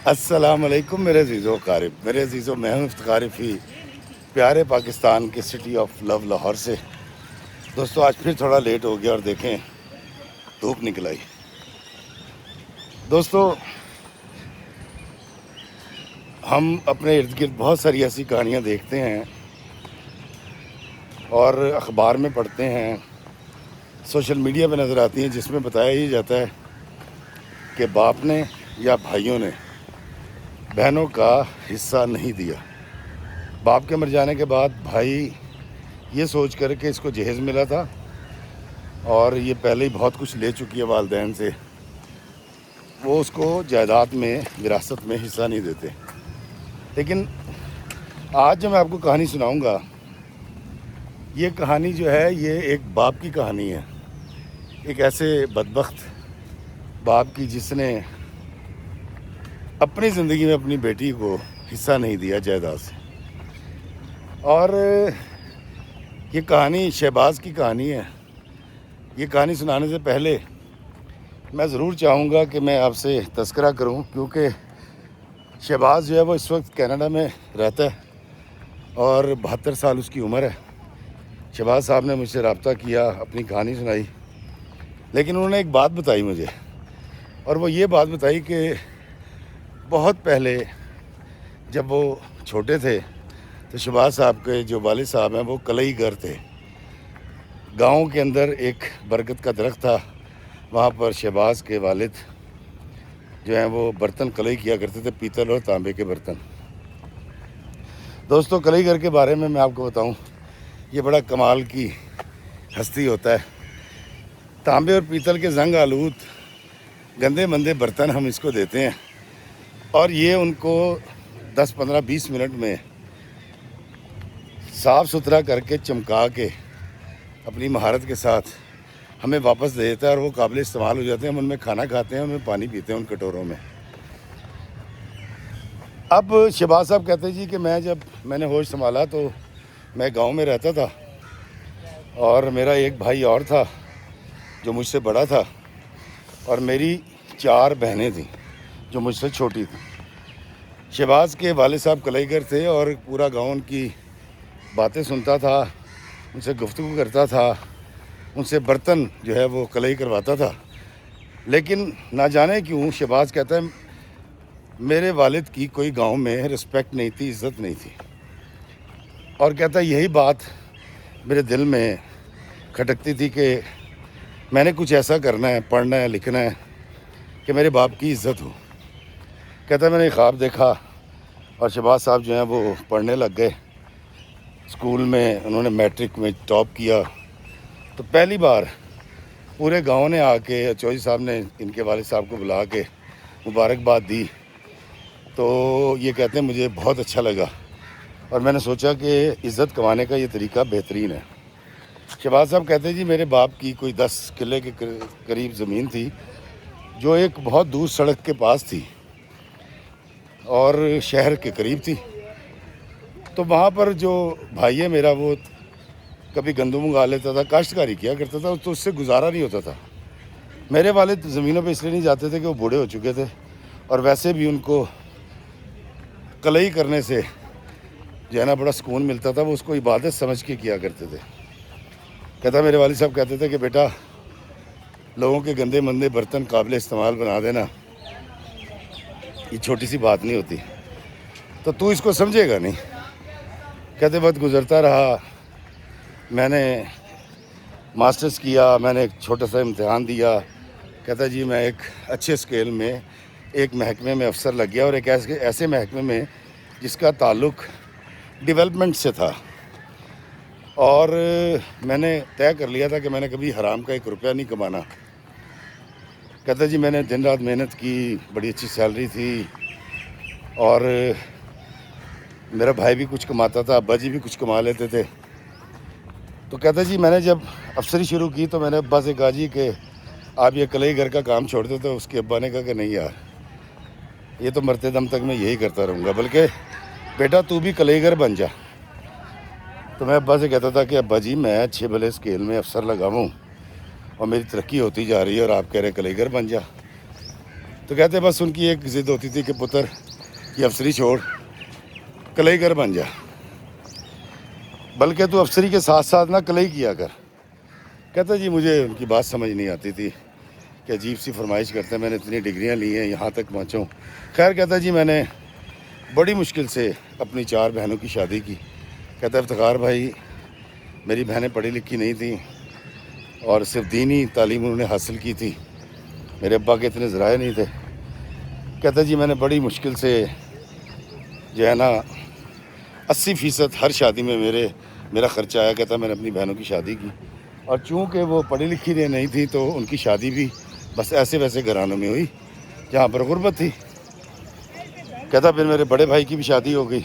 السلام علیکم میرے عزیزو قارب، میرے عزیزو، میں ہوں افتخار فی پیارے پاکستان کے سٹی آف لو لاہور سے۔ دوستو آج پھر تھوڑا لیٹ ہو گیا اور دیکھیں دھوپ نکل آئی۔ دوستو ہم اپنے ارد گرد بہت ساری ایسی کہانیاں دیکھتے ہیں اور اخبار میں پڑھتے ہیں، سوشل میڈیا پہ نظر آتی ہیں، جس میں بتایا ہی جاتا ہے کہ باپ نے یا بھائیوں نے بہنوں کا حصہ نہیں دیا۔ باپ کے مر جانے کے بعد بھائی یہ سوچ کر کہ اس کو جہیز ملا تھا اور یہ پہلے ہی بہت کچھ لے چکی ہے والدین سے، وہ اس کو جائیداد میں وراثت میں حصہ نہیں دیتے۔ لیکن آج جو میں آپ کو کہانی سناؤں گا، یہ کہانی جو ہے یہ ایک باپ کی کہانی ہے، ایک ایسے بدبخت باپ کی جس نے اپنی زندگی میں اپنی بیٹی کو حصہ نہیں دیا جائیداد سے۔ اور یہ کہانی شہباز کی کہانی ہے۔ یہ کہانی سنانے سے پہلے میں ضرور چاہوں گا کہ میں آپ سے تذکرہ کروں، کیونکہ شہباز جو ہے وہ اس وقت کینیڈا میں رہتا ہے اور 72 سال اس کی عمر ہے۔ شہباز صاحب نے مجھ سے رابطہ کیا، اپنی کہانی سنائی، لیکن انہوں نے ایک بات بتائی مجھے، اور وہ یہ بات بتائی کہ بہت پہلے جب وہ چھوٹے تھے تو شہباز صاحب کے جو والد صاحب ہیں وہ کلئی گر تھے۔ گاؤں کے اندر ایک برگد کا درخت تھا، وہاں پر شہباز کے والد جو ہیں وہ برتن کلئی کیا کرتے تھے، پیتل اور تانبے کے برتن۔ دوستو کلئی گر کے بارے میں آپ کو بتاؤں، یہ بڑا کمال کی ہستی ہوتا ہے۔ تانبے اور پیتل کے زنگ آلود گندے مندے برتن ہم اس کو دیتے ہیں، اور یہ ان کو 10 15 20 منٹ میں صاف ستھرا کر کے چمکا کے اپنی مہارت کے ساتھ ہمیں واپس دے دیتا ہے، اور وہ قابل استعمال ہو جاتے ہیں۔ ہم ان میں کھانا کھاتے ہیں، ان میں پانی پیتے ہیں ان کٹوروں میں۔ اب شہباز صاحب کہتے جی کہ میں نے ہوش سنبھالا تو میں گاؤں میں رہتا تھا، اور میرا ایک بھائی اور تھا جو مجھ سے بڑا تھا، اور میری 4 بہنیں تھیں جو مجھ سے چھوٹی تھیں۔ شہباز کے والد صاحب کلئی گر تھے اور پورا گاؤں ان کی باتیں سنتا تھا، ان سے گفتگو کرتا تھا، ان سے برتن جو ہے وہ کلئی کرواتا تھا۔ لیکن نہ جانے کیوں شہباز کہتا ہے میرے والد کی کوئی گاؤں میں رسپیکٹ نہیں تھی، عزت نہیں تھی، اور کہتا ہے یہی بات میرے دل میں کھٹکتی تھی کہ میں نے کچھ ایسا کرنا ہے، پڑھنا ہے، لکھنا ہے کہ میرے باپ کی عزت ہو۔ کہتا ہے میں نے خواب دیکھا، اور شہباز صاحب جو ہیں وہ پڑھنے لگ گئے اسکول میں، انہوں نے میٹرک میں ٹاپ کیا، تو پہلی بار پورے گاؤں نے آ کے، چوہدری صاحب نے ان کے والد صاحب کو بلا کے مبارکباد دی۔ تو یہ کہتے ہیں مجھے بہت اچھا لگا، اور میں نے سوچا کہ عزت کمانے کا یہ طریقہ بہترین ہے۔ شہباز صاحب کہتے ہیں جی میرے باپ کی کوئی 10 کلے کے قریب زمین تھی، جو ایک بہت دور سڑک کے پاس تھی اور شہر کے قریب تھی۔ تو وہاں پر جو بھائی ہے میرا، وہ کبھی گندم اگا لیتا تھا، کاشتکاری کیا کرتا تھا، تو اس سے گزارا نہیں ہوتا تھا۔ میرے والد زمینوں پہ اس لیے نہیں جاتے تھے کہ وہ بوڑھے ہو چکے تھے، اور ویسے بھی ان کو کلئی کرنے سے جو ہے نا بڑا سکون ملتا تھا، وہ اس کو عبادت سمجھ کے کیا کرتے تھے۔ کہتا میرے والد صاحب کہتے تھے کہ بیٹا لوگوں کے گندے مندے برتن قابل استعمال بنا دینا یہ چھوٹی سی بات نہیں ہوتی، تو اس کو سمجھے گا نہیں۔ کہتے وقت گزرتا رہا، میں نے ماسٹرز کیا، میں نے ایک چھوٹا سا امتحان دیا۔ کہتا جی میں ایک اچھے اسکیل میں ایک محکمے میں افسر لگ گیا، اور ایک ایسے محکمے میں جس کا تعلق ڈیولپمنٹ سے تھا، اور میں نے طے کر لیا تھا کہ میں نے کبھی حرام کا 1 روپیہ نہیں کمانا۔ کہتا جی میں نے دن رات محنت کی، بڑی اچھی سیلری تھی، اور میرا بھائی بھی کچھ کماتا تھا، ابا جی بھی کچھ کما لیتے تھے۔ تو کہتا جی میں نے جب افسری شروع کی تو میں نے ابا سے کہا جی کہ آپ یہ کلئی گر کا کام چھوڑ دیں، تو اس کے ابا نے کہا کہ نہیں یار، یہ تو مرتے دم تک میں یہی کرتا رہوں گا، بلکہ بیٹا تو بھی کلئی گر بن جا۔ تو میں ابا سے کہتا تھا کہ ابا جی میں اچھے بھلے اسکیل میں افسر لگا ہوں اور میری ترقی ہوتی جا رہی ہے، اور آپ کہہ رہے کلئی گر بن جا۔ تو کہتے بس ان کی ایک ضد ہوتی تھی کہ پتر یہ افسری چھوڑ کلئی گر بن جا، بلکہ تو افسری کے ساتھ ساتھ نہ کلئی کیا کر۔ کہتا جی مجھے ان کی بات سمجھ نہیں آتی تھی کہ عجیب سی فرمائش کرتے ہیں، میں نے اتنی ڈگریاں لی ہیں یہاں تک پہنچا ہوں۔ خیر کہتا جی میں نے بڑی مشکل سے اپنی 4 بہنوں کی شادی کی۔ کہتا افتخار بھائی میری بہنیں پڑھی لکھی نہیں تھیں اور صرف دینی تعلیم انہوں نے حاصل کی تھی، میرے ابا کے اتنے ذرائع نہیں تھے۔ کہتا جی میں نے بڑی مشکل سے جو ہے نا 80% ہر شادی میں میرا خرچہ آیا۔ کہتا میں نے اپنی بہنوں کی شادی کی، اور چونکہ وہ پڑھی لکھی نہیں تھی تو ان کی شادی بھی بس ایسے ویسے گھرانوں میں ہوئی جہاں پر غربت تھی۔ کہتا پھر میرے بڑے بھائی کی بھی شادی ہو گئی،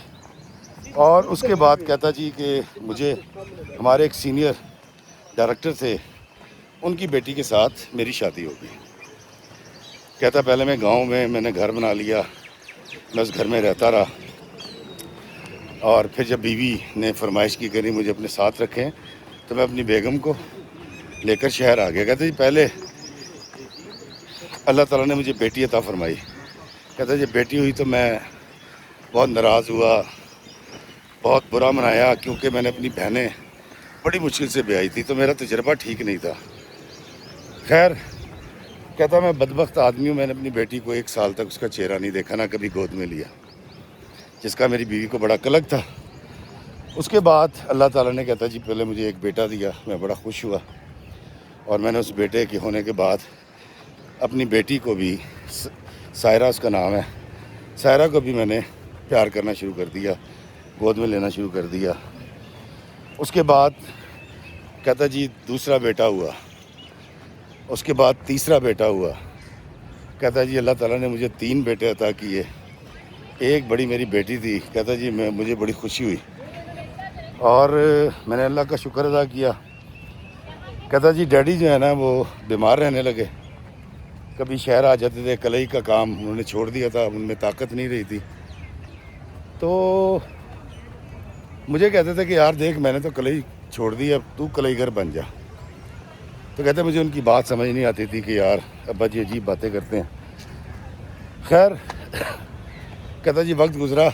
اور اس کے بعد کہتا جی کہ مجھے ہمارے ایک سینئر ڈائریکٹر تھے، ان کی بیٹی کے ساتھ میری شادی ہو گئی۔ کہتا پہلے میں گاؤں میں نے گھر بنا لیا، میں اس گھر میں رہتا رہا، اور پھر جب بیوی نے فرمائش کی کری مجھے اپنے ساتھ رکھیں تو میں اپنی بیگم کو لے کر شہر آ گیا۔ کہتا جی پہلے اللہ تعالیٰ نے مجھے بیٹی عطا فرمائی۔ کہتا جب بیٹی ہوئی تو میں بہت ناراض ہوا، بہت برا منایا، کیونکہ میں نے اپنی بہنیں بڑی مشکل سے بیائی تھی تو میرا تجربہ ٹھیک نہیں تھا۔ خیر کہتا میں بدبخت آدمی ہوں، میں نے اپنی بیٹی کو 1 سال تک اس کا چہرہ نہیں دیکھا، نہ کبھی گود میں لیا، جس کا میری بیوی کو بڑا قلق تھا۔ اس کے بعد اللہ تعالیٰ نے کہتا جی پہلے مجھے ایک بیٹا دیا، میں بڑا خوش ہوا، اور میں نے اس بیٹے کے ہونے کے بعد اپنی بیٹی کو بھی، سائرہ اس کا نام ہے، سائرہ کو بھی میں نے پیار کرنا شروع کر دیا، گود میں لینا شروع کر دیا۔ اس کے بعد کہتا جی دوسرا بیٹا ہوا، اس کے بعد تیسرا بیٹا ہوا۔ کہتا جی اللہ تعالیٰ نے مجھے 3 بیٹے عطا کیے، ایک بڑی میری بیٹی تھی۔ کہتا جی مجھے بڑی خوشی ہوئی اور میں نے اللہ کا شکر ادا کیا۔ کہتا جی ڈیڈی جو ہے نا وہ بیمار رہنے لگے، کبھی شہر آ جاتے تھے، کلئی کا کام انہوں نے چھوڑ دیا تھا، ان میں طاقت نہیں رہی تھی، تو مجھے کہتے تھے کہ یار دیکھ میں نے تو کلئی چھوڑ دی، اب تو کلئی گھر بن جا۔ تو کہتے مجھے ان کی بات سمجھ نہیں آتی تھی کہ یار ابا جی عجیب باتیں کرتے ہیں۔ خیر کہتا جی وقت گزرا،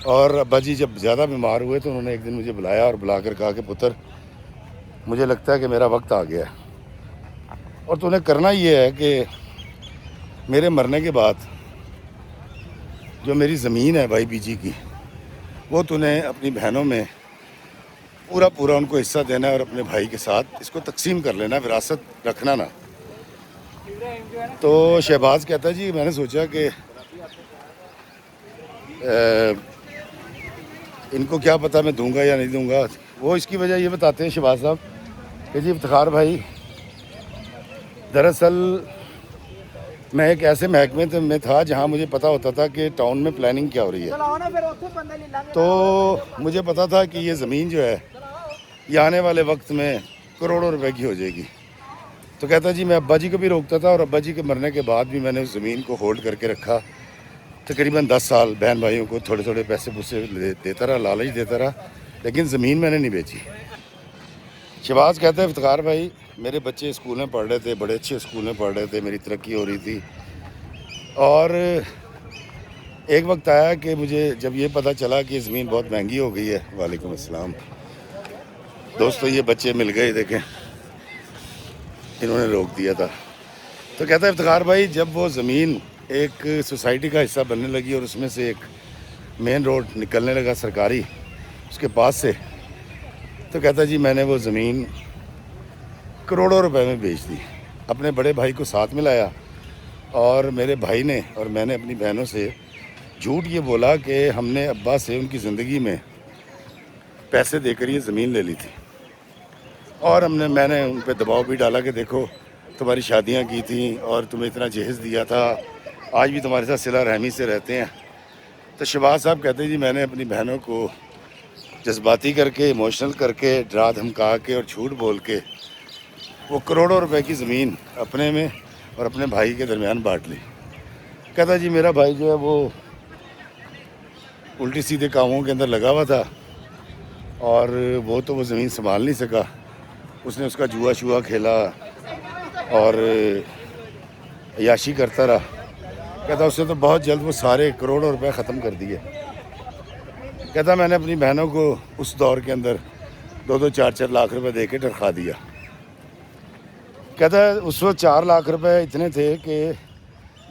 اور ابا جی جب زیادہ بیمار ہوئے تو انہوں نے ایک دن مجھے بلایا اور بلا کر کہا کہ پتر مجھے لگتا ہے کہ میرا وقت آ گیا ہے، اور تو نے کرنا یہ ہے کہ میرے مرنے کے بعد جو میری زمین ہے بھائی بی جی کی، وہ تو نے اپنی بہنوں میں پورا ان کو حصہ دینا ہے، اور اپنے بھائی کے ساتھ اس کو تقسیم کر لینا، وراثت رکھنا نا۔ تو شہباز کہتا ہے جی میں نے سوچا کہ ان کو کیا پتہ میں دوں گا یا نہیں دوں گا۔ وہ اس کی وجہ یہ بتاتے ہیں شہباز صاحب کہ جی افتخار بھائی دراصل میں ایک ایسے محکمے میں تھا جہاں مجھے پتہ ہوتا تھا کہ ٹاؤن میں پلاننگ کیا ہو رہی ہے، تو مجھے پتہ تھا کہ یہ زمین جو ہے یہ آنے والے وقت میں کروڑوں روپے کی ہو جائے گی۔ تو کہتا جی میں ابا جی کو بھی روکتا تھا، اور ابا جی کے مرنے کے بعد بھی میں نے اس زمین کو ہولڈ کر کے رکھا تقریباً 10 سال، بہن بھائیوں کو تھوڑے پیسے پوسے دیتا رہا، لالچ دیتا رہا، لیکن زمین میں نے نہیں بیچی۔ شہباز کہتا ہے افتخار بھائی میرے بچے اسکول میں پڑھ رہے تھے، بڑے اچھے اسکول میں پڑھ رہے تھے، میری ترقی ہو رہی تھی، اور ایک وقت آیا کہ مجھے جب یہ پتہ چلا کہ زمین بہت مہنگی ہو گئی ہے۔ وعلیکم السلام دوستو، یہ بچے مل گئے، دیکھیں انہوں نے روک دیا تھا۔ تو کہتا ہے افتخار بھائی جب وہ زمین ایک سوسائٹی کا حصہ بننے لگی اور اس میں سے ایک مین روڈ نکلنے لگا سرکاری اس کے پاس سے، تو کہتا جی میں نے وہ زمین کروڑوں روپے میں بیچ دی، اپنے بڑے بھائی کو ساتھ ملایا، اور میرے بھائی نے اور میں نے اپنی بہنوں سے جھوٹ یہ بولا کہ ہم نے ابا سے ان کی زندگی میں پیسے دے کر یہ زمین لے لی تھی، اور میں نے ان پہ دباؤ بھی ڈالا کہ دیکھو تمہاری شادیاں کی تھیں اور تمہیں اتنا جہیز دیا تھا، آج بھی تمہارے ساتھ صلہ رحمی سے رہتے ہیں۔ تو شہباز صاحب کہتے ہیں جی میں نے اپنی بہنوں کو جذباتی کر کے، ایموشنل کر کے، ڈرا دھمکا کے اور جھوٹ بول کے وہ کروڑوں روپے کی زمین اپنے میں اور اپنے بھائی کے درمیان بانٹ لی۔ کہتا جی میرا بھائی جو ہے وہ الٹی سیدھے کاموں کے اندر لگا ہوا تھا، اور وہ تو وہ زمین سنبھال نہیں سکا، اس نے اس کا جوا شوا کھیلا، اور عیاشی کرتا رہا. کہتا اس نے تو بہت جلد وہ سارے کروڑوں روپے ختم کر دیے. کہتا میں نے اپنی بہنوں کو اس دور کے اندر 2-4 لاکھ روپے دے کے ٹرخا دیا. کہتا ہے اس وقت 4 لاکھ روپے اتنے تھے کہ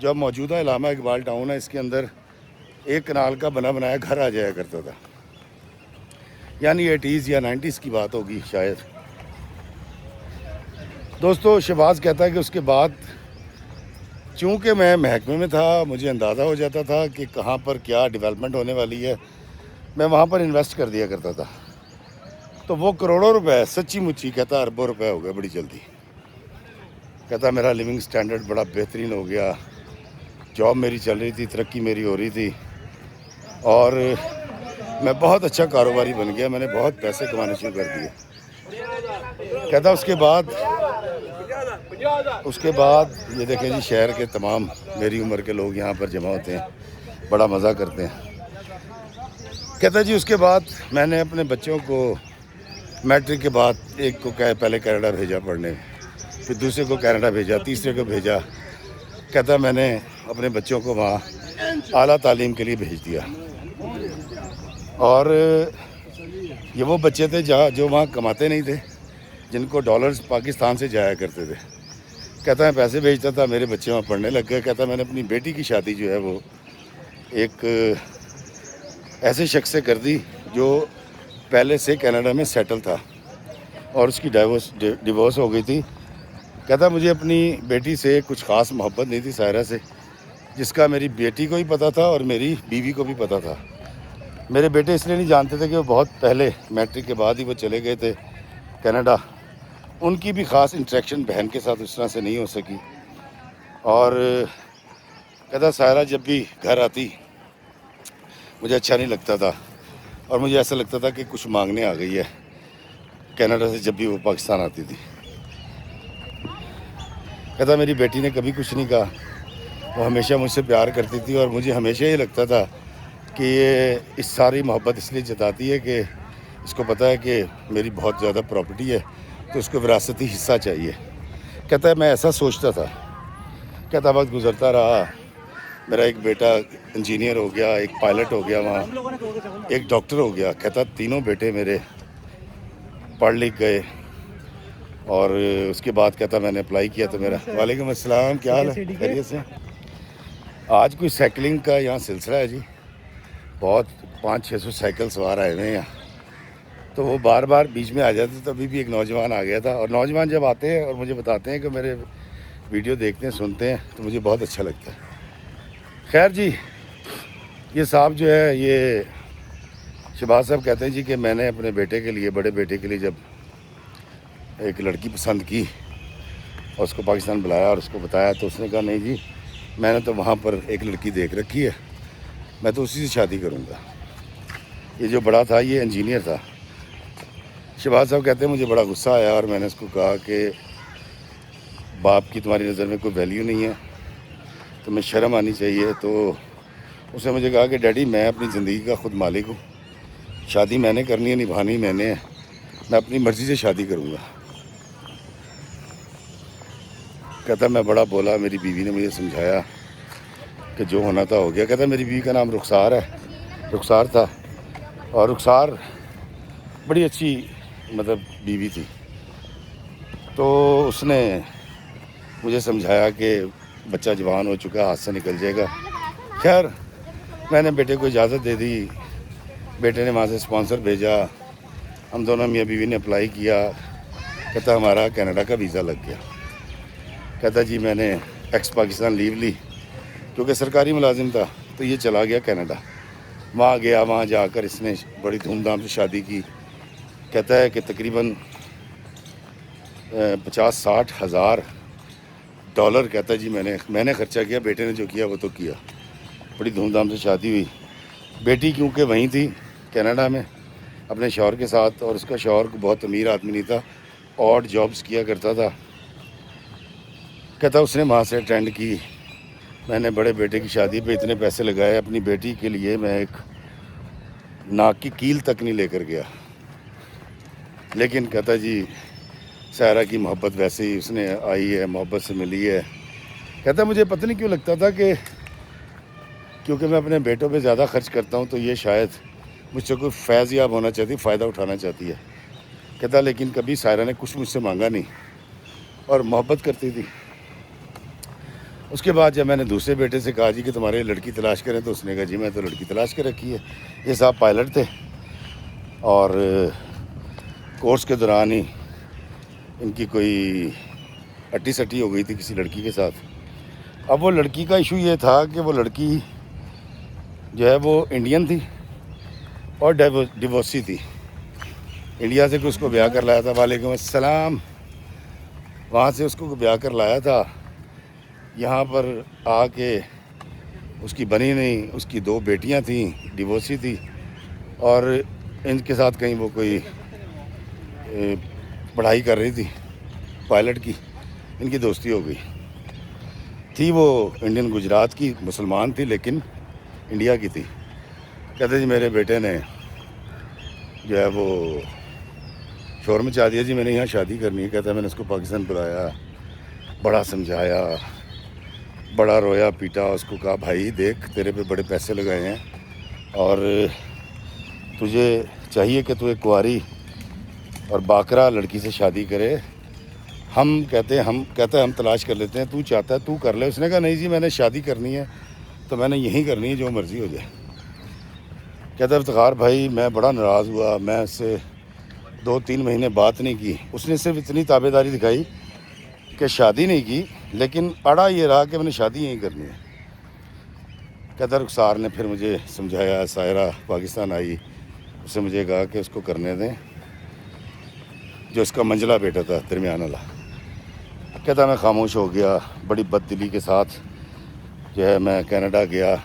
جو موجودہ علامہ اقبال ٹاؤن ہے اس کے اندر ایک کنال کا بنا بنایا گھر آ جایا کرتا تھا. یعنی 80s یا 90s کی بات ہوگی شاید. دوستو شہباز کہتا ہے کہ اس کے بعد چونکہ میں محکمے میں تھا مجھے اندازہ ہو جاتا تھا کہ کہاں پر کیا ڈیولپمنٹ ہونے والی ہے, میں وہاں پر انویسٹ کر دیا کرتا تھا. تو وہ کروڑوں روپے سچی مچی کہتا اربوں روپے ہو گئے بڑی جلدی. کہتا میرا لیونگ سٹینڈرڈ بڑا بہترین ہو گیا, جاب میری چل رہی تھی, ترقی میری ہو رہی تھی اور میں بہت اچھا کاروباری بن گیا, میں نے بہت پیسے کمانے شروع کر دیے. کہتا اس کے بعد یہ دیکھیں جی شہر کے تمام میری عمر کے لوگ یہاں پر جمع ہوتے ہیں, بڑا مزہ کرتے ہیں. کہتا جی اس کے بعد میں نے اپنے بچوں کو میٹرک کے بعد ایک کو پہلے کینیڈا بھیجا پڑھنے, پھر دوسرے کو کینیڈا بھیجا, تیسرے کو بھیجا. کہتا میں نے اپنے بچوں کو وہاں اعلیٰ تعلیم کے لیے بھیج دیا. اور یہ وہ بچے تھے جو وہاں کماتے نہیں تھے, جن کو ڈالرز پاکستان سے جایا کرتے تھے. کہتا ہے پیسے بھیجتا تھا, میرے بچے وہاں پڑھنے لگ گئے. کہتا میں نے اپنی بیٹی کی شادی جو ہے وہ ایک ایسے شخص سے کر دی جو پہلے سے کینیڈا میں سیٹل تھا اور اس کی ڈیورس ہو گئی تھی. کہتا مجھے اپنی بیٹی سے کچھ خاص محبت نہیں تھی سائرہ سے, جس کا میری بیٹی کو بھی پتہ تھا اور میری بیوی کو بھی پتہ تھا. میرے بیٹے اس لیے نہیں جانتے تھے کہ وہ بہت پہلے میٹرک کے بعد ہی وہ چلے گئے تھے کینیڈا. ان کی بھی خاص انٹریکشن بہن کے ساتھ اس طرح سے نہیں ہو سکی. اور کہتا سائرہ جب بھی گھر آتی مجھے اچھا نہیں لگتا تھا اور مجھے ایسا لگتا تھا کہ کچھ مانگنے آ گئی ہے کینیڈا سے جب بھی وہ پاکستان آتی تھی. کہتا میری بیٹی نے کبھی کچھ نہیں کہا, وہ ہمیشہ مجھ سے پیار کرتی تھی اور مجھے ہمیشہ یہ لگتا تھا کہ یہ اس ساری محبت اس لیے جتاتی ہے کہ اس کو پتہ ہے کہ میری بہت زیادہ پراپرٹی ہے تو اس کو وراثتی حصہ چاہیے. کہتا ہے میں ایسا سوچتا تھا. کہتا وقت گزرتا رہا, میرا ایک بیٹا انجینئر ہو گیا, ایک پائلٹ ہو گیا وہاں, ایک ڈاکٹر ہو گیا. کہتا تینوں بیٹے میرے پڑھ لکھ گئے. اور اس کے بعد کہتا میں نے اپلائی کیا تو میرا وعلیکم السلام, کیا حال ہے, خیریت سے؟ آج کوئی سائیکلنگ کا یہاں سلسلہ ہے جی, بہت 500-600 سائیکل سوار آئے ہوئے ہیں یہاں. تو وہ بار بار بیچ میں آ جاتے تو ابھی بھی ایک نوجوان آ گیا تھا. اور نوجوان جب آتے ہیں اور مجھے بتاتے ہیں کہ میرے ویڈیو دیکھتے ہیں سنتے ہیں تو مجھے بہت اچھا لگتا ہے. خیر جی, یہ صاحب جو ہے یہ شہباز صاحب کہتے ہیں جی کہ میں نے اپنے بیٹے کے لیے, بڑے بیٹے کے لیے جب ایک لڑکی پسند کی اور اس کو پاکستان بلایا اور اس کو بتایا تو اس نے کہا نہیں جی میں نے تو وہاں پر ایک لڑکی دیکھ رکھی ہے, میں تو اسی سے شادی کروں گا. یہ جو بڑا تھا یہ انجینئر تھا. شہباز صاحب کہتے ہیں مجھے بڑا غصہ آیا اور میں نے اس کو کہا کہ باپ کی تمہاری نظر میں کوئی ویلیو نہیں ہے, تمہیں شرم آنی چاہیے. تو اس نے مجھے کہا کہ ڈیڈی میں اپنی زندگی کا خود مالک ہوں, شادی میں نے کرنی ہے, نبھانی میں نے ہے, میں اپنی مرضی سے شادی کروں گا. کہتا میں بڑا بولا, میری بیوی نے مجھے سمجھایا کہ جو ہونا تھا ہو گیا. کہتا میری بیوی کا نام رخسار ہے, رخسار تھا, اور رخسار بڑی اچھی مطلب بیوی تھی. تو اس نے مجھے سمجھایا کہ بچہ جوان ہو چکا, ہاتھ سے نکل جائے گا. خیر میں نے بیٹے کو اجازت دے دی, بیٹے نے وہاں سے اسپانسر بھیجا, ہم دونوں میاں بیوی نے اپلائی کیا. کہتا ہمارا کینیڈا کا ویزا لگ گیا. کہتا جی میں نے ایکس پاکستان لیو لی کیونکہ سرکاری ملازم تھا تو یہ چلا گیا کینیڈا. وہاں گیا, وہاں جا کر اس نے بڑی دھوم دھام سے شادی کی. کہتا ہے کہ تقریباً 50-60 ہزار ڈالر کہتا جی میں نے خرچہ کیا, بیٹے نے جو کیا وہ تو کیا. بڑی دھوم دھام سے شادی ہوئی. بیٹی کیونکہ وہیں تھی کینیڈا میں اپنے شوہر کے ساتھ, اور اس کا شوہر کو بہت امیر آدمی نہیں تھا, آڈ جابس کیا کرتا تھا. کہتا اس نے وہاں سے اٹینڈ کی. میں نے بڑے بیٹے کی شادی پہ اتنے پیسے لگائے, اپنی بیٹی کے لیے میں ایک ناک کی کیل تک نہیں لے کر گیا. لیکن کہتا جی سائرہ کی محبت ویسے ہی اس نے آئی ہے, محبت سے ملی ہے. کہتا مجھے پتہ نہیں کیوں لگتا تھا کہ کیونکہ میں اپنے بیٹوں پہ زیادہ خرچ کرتا ہوں تو یہ شاید مجھ سے کوئی فیض یاب ہونا چاہتی، فائدہ اٹھانا چاہتی ہے. کہتا لیکن کبھی سائرہ نے کچھ مجھ سے مانگا نہیں اور محبت کرتی تھی. اس کے بعد جب میں نے دوسرے بیٹے سے کہا جی کہ تمہارے لڑکی تلاش کریں تو اس نے کہا جی میں تو لڑکی تلاش کر رکھی ہے. یہ صاحب پائلٹ تھے اور کورس کے دوران ہی ان کی کوئی اٹی سٹی ہو گئی تھی کسی لڑکی کے ساتھ. اب وہ لڑکی کا ایشو یہ تھا کہ وہ لڑکی جو ہے وہ انڈین تھی اور ڈیورسی تھی. انڈیا سے اس کو بیاہ کر لایا تھا. وعلیکم السلام. وہاں سے اس کو بیاہ کر لایا تھا. یہاں پر آ کے اس کی بنی نہیں. اس کی 2 بیٹیاں تھیں، ڈیورسی تھی، اور ان کے ساتھ کہیں وہ کوئی پڑھائی کر رہی تھی پائلٹ کی. ان کی دوستی ہو گئی تھی. وہ انڈین گجرات کی مسلمان تھی لیکن انڈیا کی تھی. کہتے جی میرے بیٹے نے جو ہے وہ شور مچا دیا جی میں نے یہاں شادی کرنی ہے. کہتا ہے میں نے اس کو پاکستان بلایا، بڑا سمجھایا، بڑا رویا پیٹا. اس کو کہا بھائی دیکھ تیرے پہ بڑے پیسے لگائے ہیں اور تجھے چاہیے کہ تو ایک کنواری اور باکرا لڑکی سے شادی کرے. کہتا ہے ہم تلاش کر لیتے ہیں، تو چاہتا ہے تو کر لے. اس نے کہا نہیں جی میں نے شادی کرنی ہے تو میں نے یہیں کرنی ہے، جو مرضی ہو جائے. کہتا ہے افتخار بھائی میں بڑا ناراض ہوا. میں اس سے 2-3 مہینے بات نہیں کی. اس نے صرف اتنی تابع داری دکھائی کہ شادی نہیں کی لیکن اڑا یہ رہا کہ میں نے شادی یہیں کرنی ہے. کہتا رخسار نے پھر مجھے سمجھایا. سائرہ پاکستان آئی، اس نے مجھے کہا کہ اس کو کرنے دیں جو اس کا منجلا بیٹا تھا درمیان والا. کہتا میں خاموش ہو گیا. بڑی بد دلی کے ساتھ جو ہے میں کینیڈا گیا.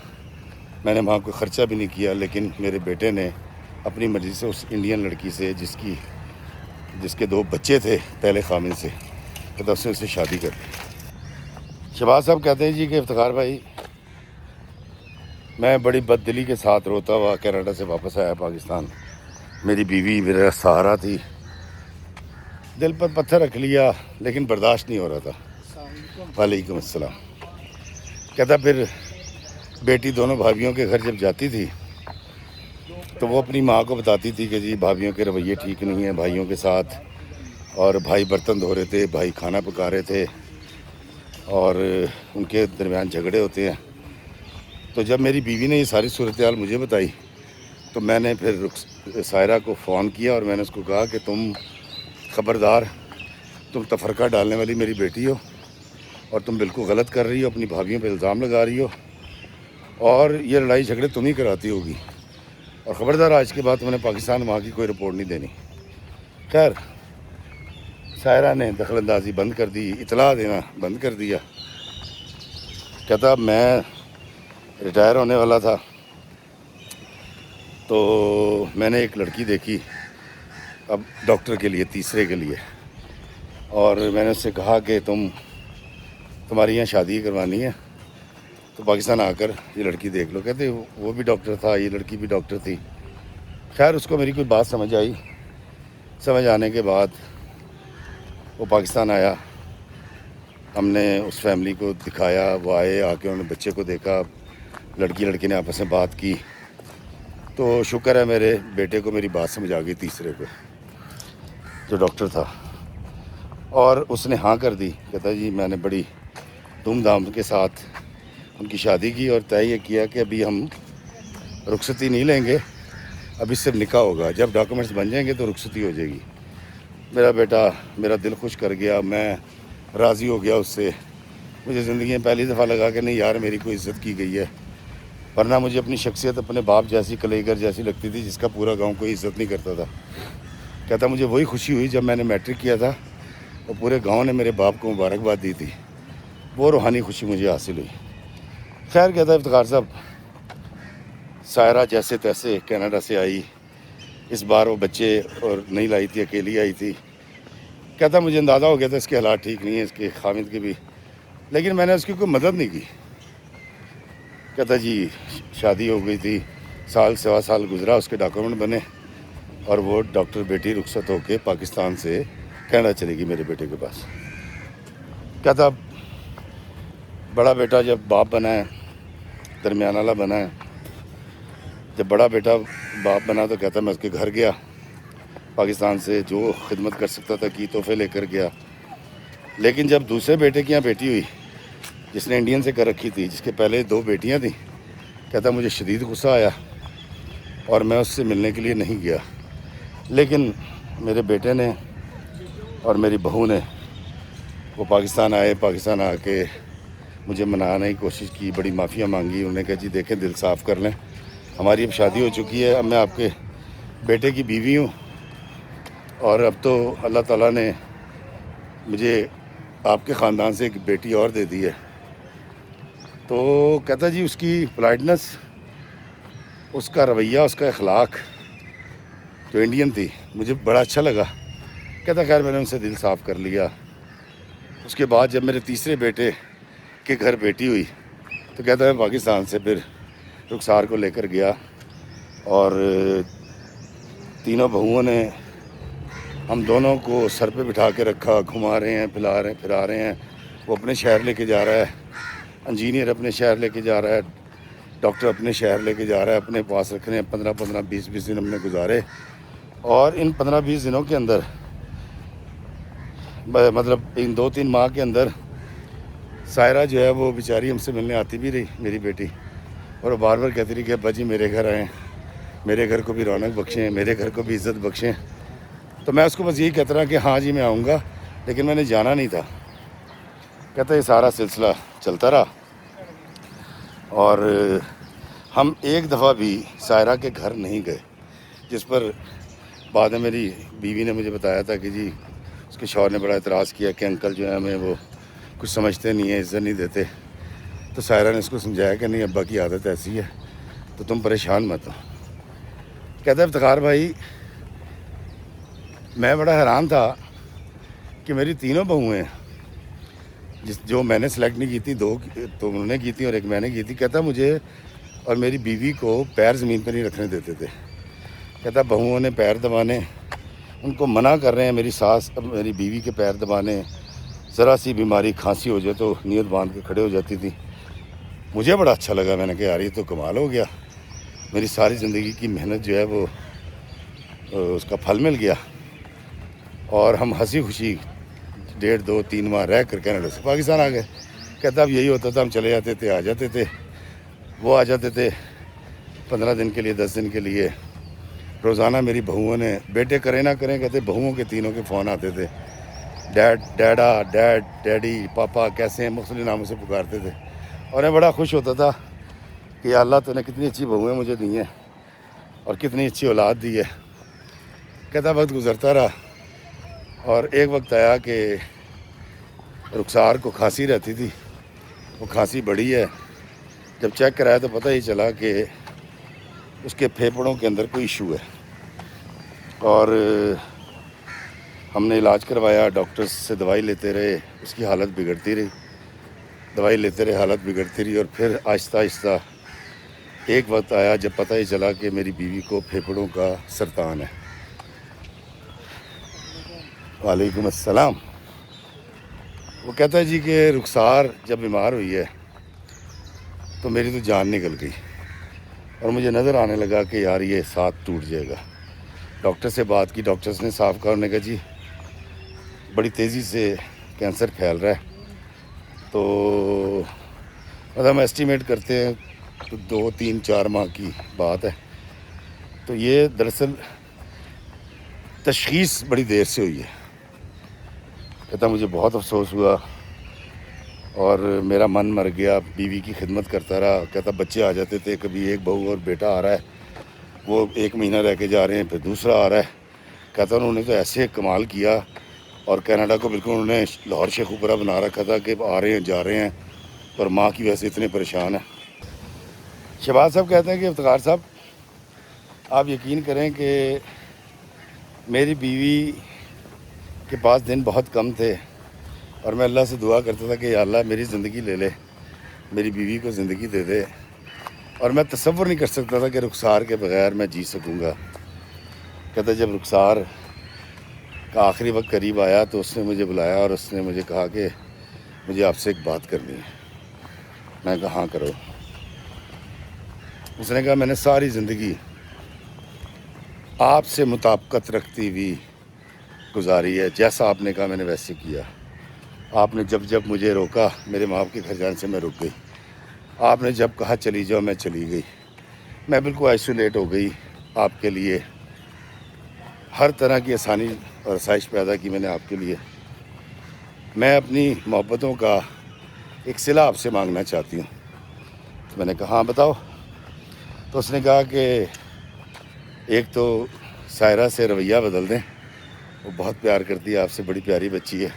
میں نے وہاں کوئی خرچہ بھی نہیں کیا لیکن میرے بیٹے نے اپنی مرضی سے اس انڈین لڑکی سے جس کے 2 بچے تھے پہلے خامن سے، کہتا اس نے اسے شادی کر دی. شہباز صاحب کہتے ہیں جی کہ افتخار بھائی میں بڑی بد دلی کے ساتھ روتا ہوا کینیڈا سے واپس آیا پاکستان. میری بیوی میرا سہارا تھی. دل پر پتھر رکھ لیا لیکن برداشت نہیں ہو رہا تھا. وعلیکم السلام. کہتا پھر بیٹی دونوں بھابھیوں کے گھر جب جاتی تھی تو وہ اپنی ماں کو بتاتی تھی کہ جی بھابھیوں کے رویے ٹھیک نہیں ہیں بھائیوں کے ساتھ، اور بھائی برتن دھو رہے تھے، بھائی کھانا پکا رہے تھے اور ان کے درمیان جھگڑے ہوتے ہیں. تو جب میری بیوی نے یہ ساری صورتحال مجھے بتائی تو میں نے پھر سائرہ کو فون کیا اور میں نے اس کو کہا کہ تم خبردار، تم تفرقہ ڈالنے والی میری بیٹی ہو اور تم بالکل غلط کر رہی ہو، اپنی بھابھیوں پہ الزام لگا رہی ہو اور یہ لڑائی جھگڑے تم ہی کراتی ہوگی، اور خبردار آج کے بعد تم نے پاکستان وہاں کی کوئی رپورٹ نہیں دینی. خیر سائرہ نے دخل اندازی بند کر دی، اطلاع دینا بند کر دیا. کہتا میں ریٹائر ہونے والا تھا تو میں نے ایک لڑکی دیکھی اب ڈاکٹر کے لیے، تیسرے کے لیے، اور میں نے اس سے کہا کہ تمہاری یہاں شادی کروانی ہے تو پاکستان آ کر یہ لڑکی دیکھ لو. کہتے وہ بھی ڈاکٹر تھا، یہ لڑکی بھی ڈاکٹر تھی. خیر اس کو میری کوئی بات سمجھ آئی. سمجھ آنے کے بعد وہ پاکستان آیا. ہم نے اس فیملی کو دکھایا، وہ آئے، آ کے انہوں نے بچے کو دیکھا، لڑکی نے آپس میں بات کی. تو شکر ہے میرے بیٹے کو میری بات سمجھ آ گئی، تیسرے کو جو ڈاکٹر تھا، اور اس نے ہاں کر دی. کہتا جی میں نے بڑی دھوم دھام کے ساتھ ان کی شادی کی اور طے یہ کیا کہ ابھی ہم رخصتی نہیں لیں گے، ابھی صرف نکاح ہوگا. جب ڈاکومنٹس بن جائیں گے تو رخصتی ہو جائے گی. میرا بیٹا میرا دل خوش کر گیا، میں راضی ہو گیا اس سے. مجھے زندگی میں پہلی دفعہ لگا کہ نہیں یار میری کوئی عزت کی گئی ہے، ورنہ مجھے اپنی شخصیت اپنے باپ جیسی کلیگر جیسی لگتی تھی جس کا پورا گاؤں کوئی عزت نہیں کرتا تھا. کہتا مجھے وہی خوشی ہوئی جب میں نے میٹرک کیا تھا اور پورے گاؤں نے میرے باپ کو مبارکباد دی تھی. وہ روحانی خوشی مجھے حاصل ہوئی. خیر کہتا ہے افتخار صاحب سائرہ جیسے تیسے کینیڈا سے آئی. اس بار وہ بچے اور نہیں لائی تھی، اکیلی آئی تھی. کہتا مجھے اندازہ ہو گیا تھا اس کے حالات ٹھیک نہیں ہیں، اس کے خامد کے بھی، لیکن میں نے اس کی کوئی مدد نہیں کی. کہتا جی شادی ہو گئی تھی، سوا سال گزرا، اس کے ڈاکومنٹ بنے اور وہ ڈاکٹر بیٹی رخصت ہو کے پاکستان سے کینیڈا چلے گی میرے بیٹے کے پاس. کہتا بڑا بیٹا جب باپ بنا ہے، درمیان والا بنا ہے، جب بڑا بیٹا باپ بنا تو کہتا میں اس کے گھر گیا، پاکستان سے جو خدمت کر سکتا تھا کی تحفے لے کر گیا. لیکن جب دوسرے بیٹے کی یہاں بیٹی ہوئی، جس نے انڈین سے کر رکھی تھی، جس کے پہلے 2 بیٹیاں تھیں، کہتا مجھے شدید غصہ آیا اور میں اس سے ملنے کے لیے نہیں گیا. لیکن میرے بیٹے نے اور میری بہو نے وہ پاکستان آئے، پاکستان آ کے مجھے منانے کی کوشش کی، بڑی معافیاں مانگی. انہوں نے کہا جی دیکھیں دل صاف کر لیں، ہماری اب شادی ہو چکی ہے، اب میں آپ کے بیٹے کی بیوی ہوں، اور اب تو اللہ تعالیٰ نے مجھے آپ کے خاندان سے ایک بیٹی اور دے دی ہے. تو کہتا جی اس کی پولائٹنس، اس کا رویہ، اس کا اخلاق جو انڈین تھی مجھے بڑا اچھا لگا. کہتا خیر میں نے ان سے دل صاف کر لیا. اس کے بعد جب میرے تیسرے بیٹے کے گھر بیٹی ہوئی تو کہتا میں پاکستان سے پھر رخسار کو لے کر گیا، اور تینوں بہوؤں نے ہم دونوں کو سر پہ بٹھا کے رکھا، گھما رہے ہیں، پھرا رہے ہیں. وہ اپنے شہر لے کے جا رہا ہے، انجینئر اپنے شہر لے کے جا رہا ہے، ڈاکٹر اپنے شہر لے کے جا رہا ہے، اپنے پاس رکھنے ہیں. 15 20 دن ہم نے گزارے، اور ان 15-20 دنوں کے اندر مطلب ان 2-3 ماہ کے اندر سائرہ جو ہے وہ بیچاری ہم سے ملنے آتی بھی رہی، میری بیٹی، اور وہ بار بار کہتی رہی کہ ابا جی میرے گھر آئیں، میرے گھر کو بھی رونق بخشیں، میرے گھر کو بھی عزت بخشیں. تو میں اس کو بس یہی کہتا رہا کہ ہاں جی میں آؤں گا، لیکن میں نے جانا نہیں تھا. کہتا یہ سارا سلسلہ چلتا رہا، اور ہم ایک دفعہ بھی سائرہ کے گھر نہیں گئے، جس پر بعد میں میری بیوی نے مجھے بتایا تھا کہ جی اس کے شوہر نے بڑا اعتراض کیا کہ انکل جو ہے ہمیں وہ کچھ سمجھتے نہیں ہیں، عزت نہیں دیتے. تو سائرہ نے اس کو سمجھایا کہ نہیں ابا کی عادت ایسی ہے، تو تم پریشان مت ہو. کہتا ہے افتخار بھائی میں بڑا حیران تھا کہ میری تینوں بہویں جو میں نے سلیکٹ نہیں کی تھی، 2 تو انہوں نے کی تھی اور 1 میں نے کی تھی. کہتا مجھے اور میری بیوی کو پیر زمین پہ نہیں رکھنے دیتے تھے. کہتا بہوؤں نے پیر دبانے، ان کو منع کر رہے ہیں. میری ساس اب میری بیوی کے پیر دبانے، ذرا سی بیماری کھانسی ہو جائے تو نیت باندھ کے کھڑے ہو جاتی تھی. مجھے بڑا اچھا لگا، میں نے کہا یار یہ تو کمال ہو گیا، میری ساری زندگی کی محنت جو ہے وہ اس کا پھل مل گیا. اور ہم ہنسی خوشی 1.5 2 3 ماہ رہ کر کینیڈا سے پاکستان آ گئے. کہتا اب یہی ہوتا تھا، ہم چلے جاتے تھے، آ جاتے تھے، وہ آ جاتے تھے 15 دن کے لیے، 10 دن کے لیے. روزانہ میری بہوؤں نے، بیٹے کریں نہ کریں، کہتے بہوؤں کے تینوں کے فون آتے تھے، ڈیڈ، ڈیڈا، ڈیڈ، ڈیڈی، پاپا کیسے ہیں، مختلف ناموں سے پکارتے تھے. اور میں بڑا خوش ہوتا تھا کہ یا اللہ تو نے کتنی اچھی بہویں مجھے دی ہیں اور کتنی اچھی اولاد دی ہے. کہتا وقت گزرتا رہا، اور ایک وقت آیا کہ رخسار کو کھانسی رہتی تھی، وہ کھانسی بڑی ہے. جب چیک کرایا تو پتہ ہی چلا کہ اس کے پھیپھڑوں کے اندر کوئی ایشو ہے. اور ہم نے علاج کروایا، ڈاکٹرز سے دوائی لیتے رہے، اس کی حالت بگڑتی رہی، دوائی لیتے رہے، حالت بگڑتی رہی. اور پھر آہستہ آہستہ ایک وقت آیا جب پتہ ہی چلا کہ میری بیوی کو پھیپھڑوں کا سرطان ہے. وعلیکم السلام. وہ کہتا ہے جی کہ رخسار جب بیمار ہوئی ہے تو میری تو جان نکل گئی، اور مجھے نظر آنے لگا کہ یار یہ ساتھ ٹوٹ جائے گا. ڈاکٹر سے بات کی، ڈاکٹرز نے صاف کہا، انہوں نے کہا جی بڑی تیزی سے کینسر پھیل رہا ہے. تو ہم ایسٹیمیٹ کرتے ہیں تو 2 3 4 ماہ کی بات ہے. تو یہ دراصل تشخیص بڑی دیر سے ہوئی ہے. کہتا مجھے بہت افسوس ہوا اور میرا من مر گیا، بیوی کی خدمت کرتا رہا. کہتا بچے آ جاتے تھے، کبھی ایک بہو اور بیٹا آ رہا ہے، وہ 1 مہینہ رہ کے جا رہے ہیں، پھر دوسرا آ رہا ہے. کہتا انہوں نے تو ایسے کمال کیا، اور کینیڈا کو بالکل انہوں نے لاہور شیخ اوپرا بنا رکھا تھا کہ آ رہے ہیں جا رہے ہیں، اور ماں کی وجہ سے اتنے پریشان ہیں. شہباز صاحب کہتے ہیں کہ افتخار صاحب آپ یقین کریں کہ میری بیوی کے پاس دن بہت کم تھے، اور میں اللہ سے دعا کرتا تھا کہ یا اللہ میری زندگی لے لے، میری بیوی کو زندگی دے دے. اور میں تصور نہیں کر سکتا تھا کہ رخسار کے بغیر میں جی سکوں گا. کہتا جب رخسار کا آخری وقت قریب آیا تو اس نے مجھے بلایا اور اس نے مجھے کہا کہ مجھے آپ سے ایک بات کرنی ہے. میں کہا ہاں کرو. اس نے کہا میں نے ساری زندگی آپ سے مطابقت رکھتی ہوئی گزاری ہے، جیسا آپ نے کہا میں نے ویسے کیا. آپ نے جب جب مجھے روکا میرے ماں باپ کے گھر جانے سے میں رک گئی. آپ نے جب کہا چلی جاؤ میں چلی گئی. میں بالکل آئسولیٹ ہو گئی. آپ کے لیے ہر طرح کی آسانی اور آسائش پیدا کی میں نے آپ کے لیے. میں اپنی محبتوں کا ایک صلہ آپ سے مانگنا چاہتی ہوں. تو میں نے کہا ہاں بتاؤ. تو اس نے کہا کہ ایک تو سائرہ سے رویہ بدل دیں، وہ بہت پیار کرتی ہے آپ سے، بڑی پیاری بچی ہے،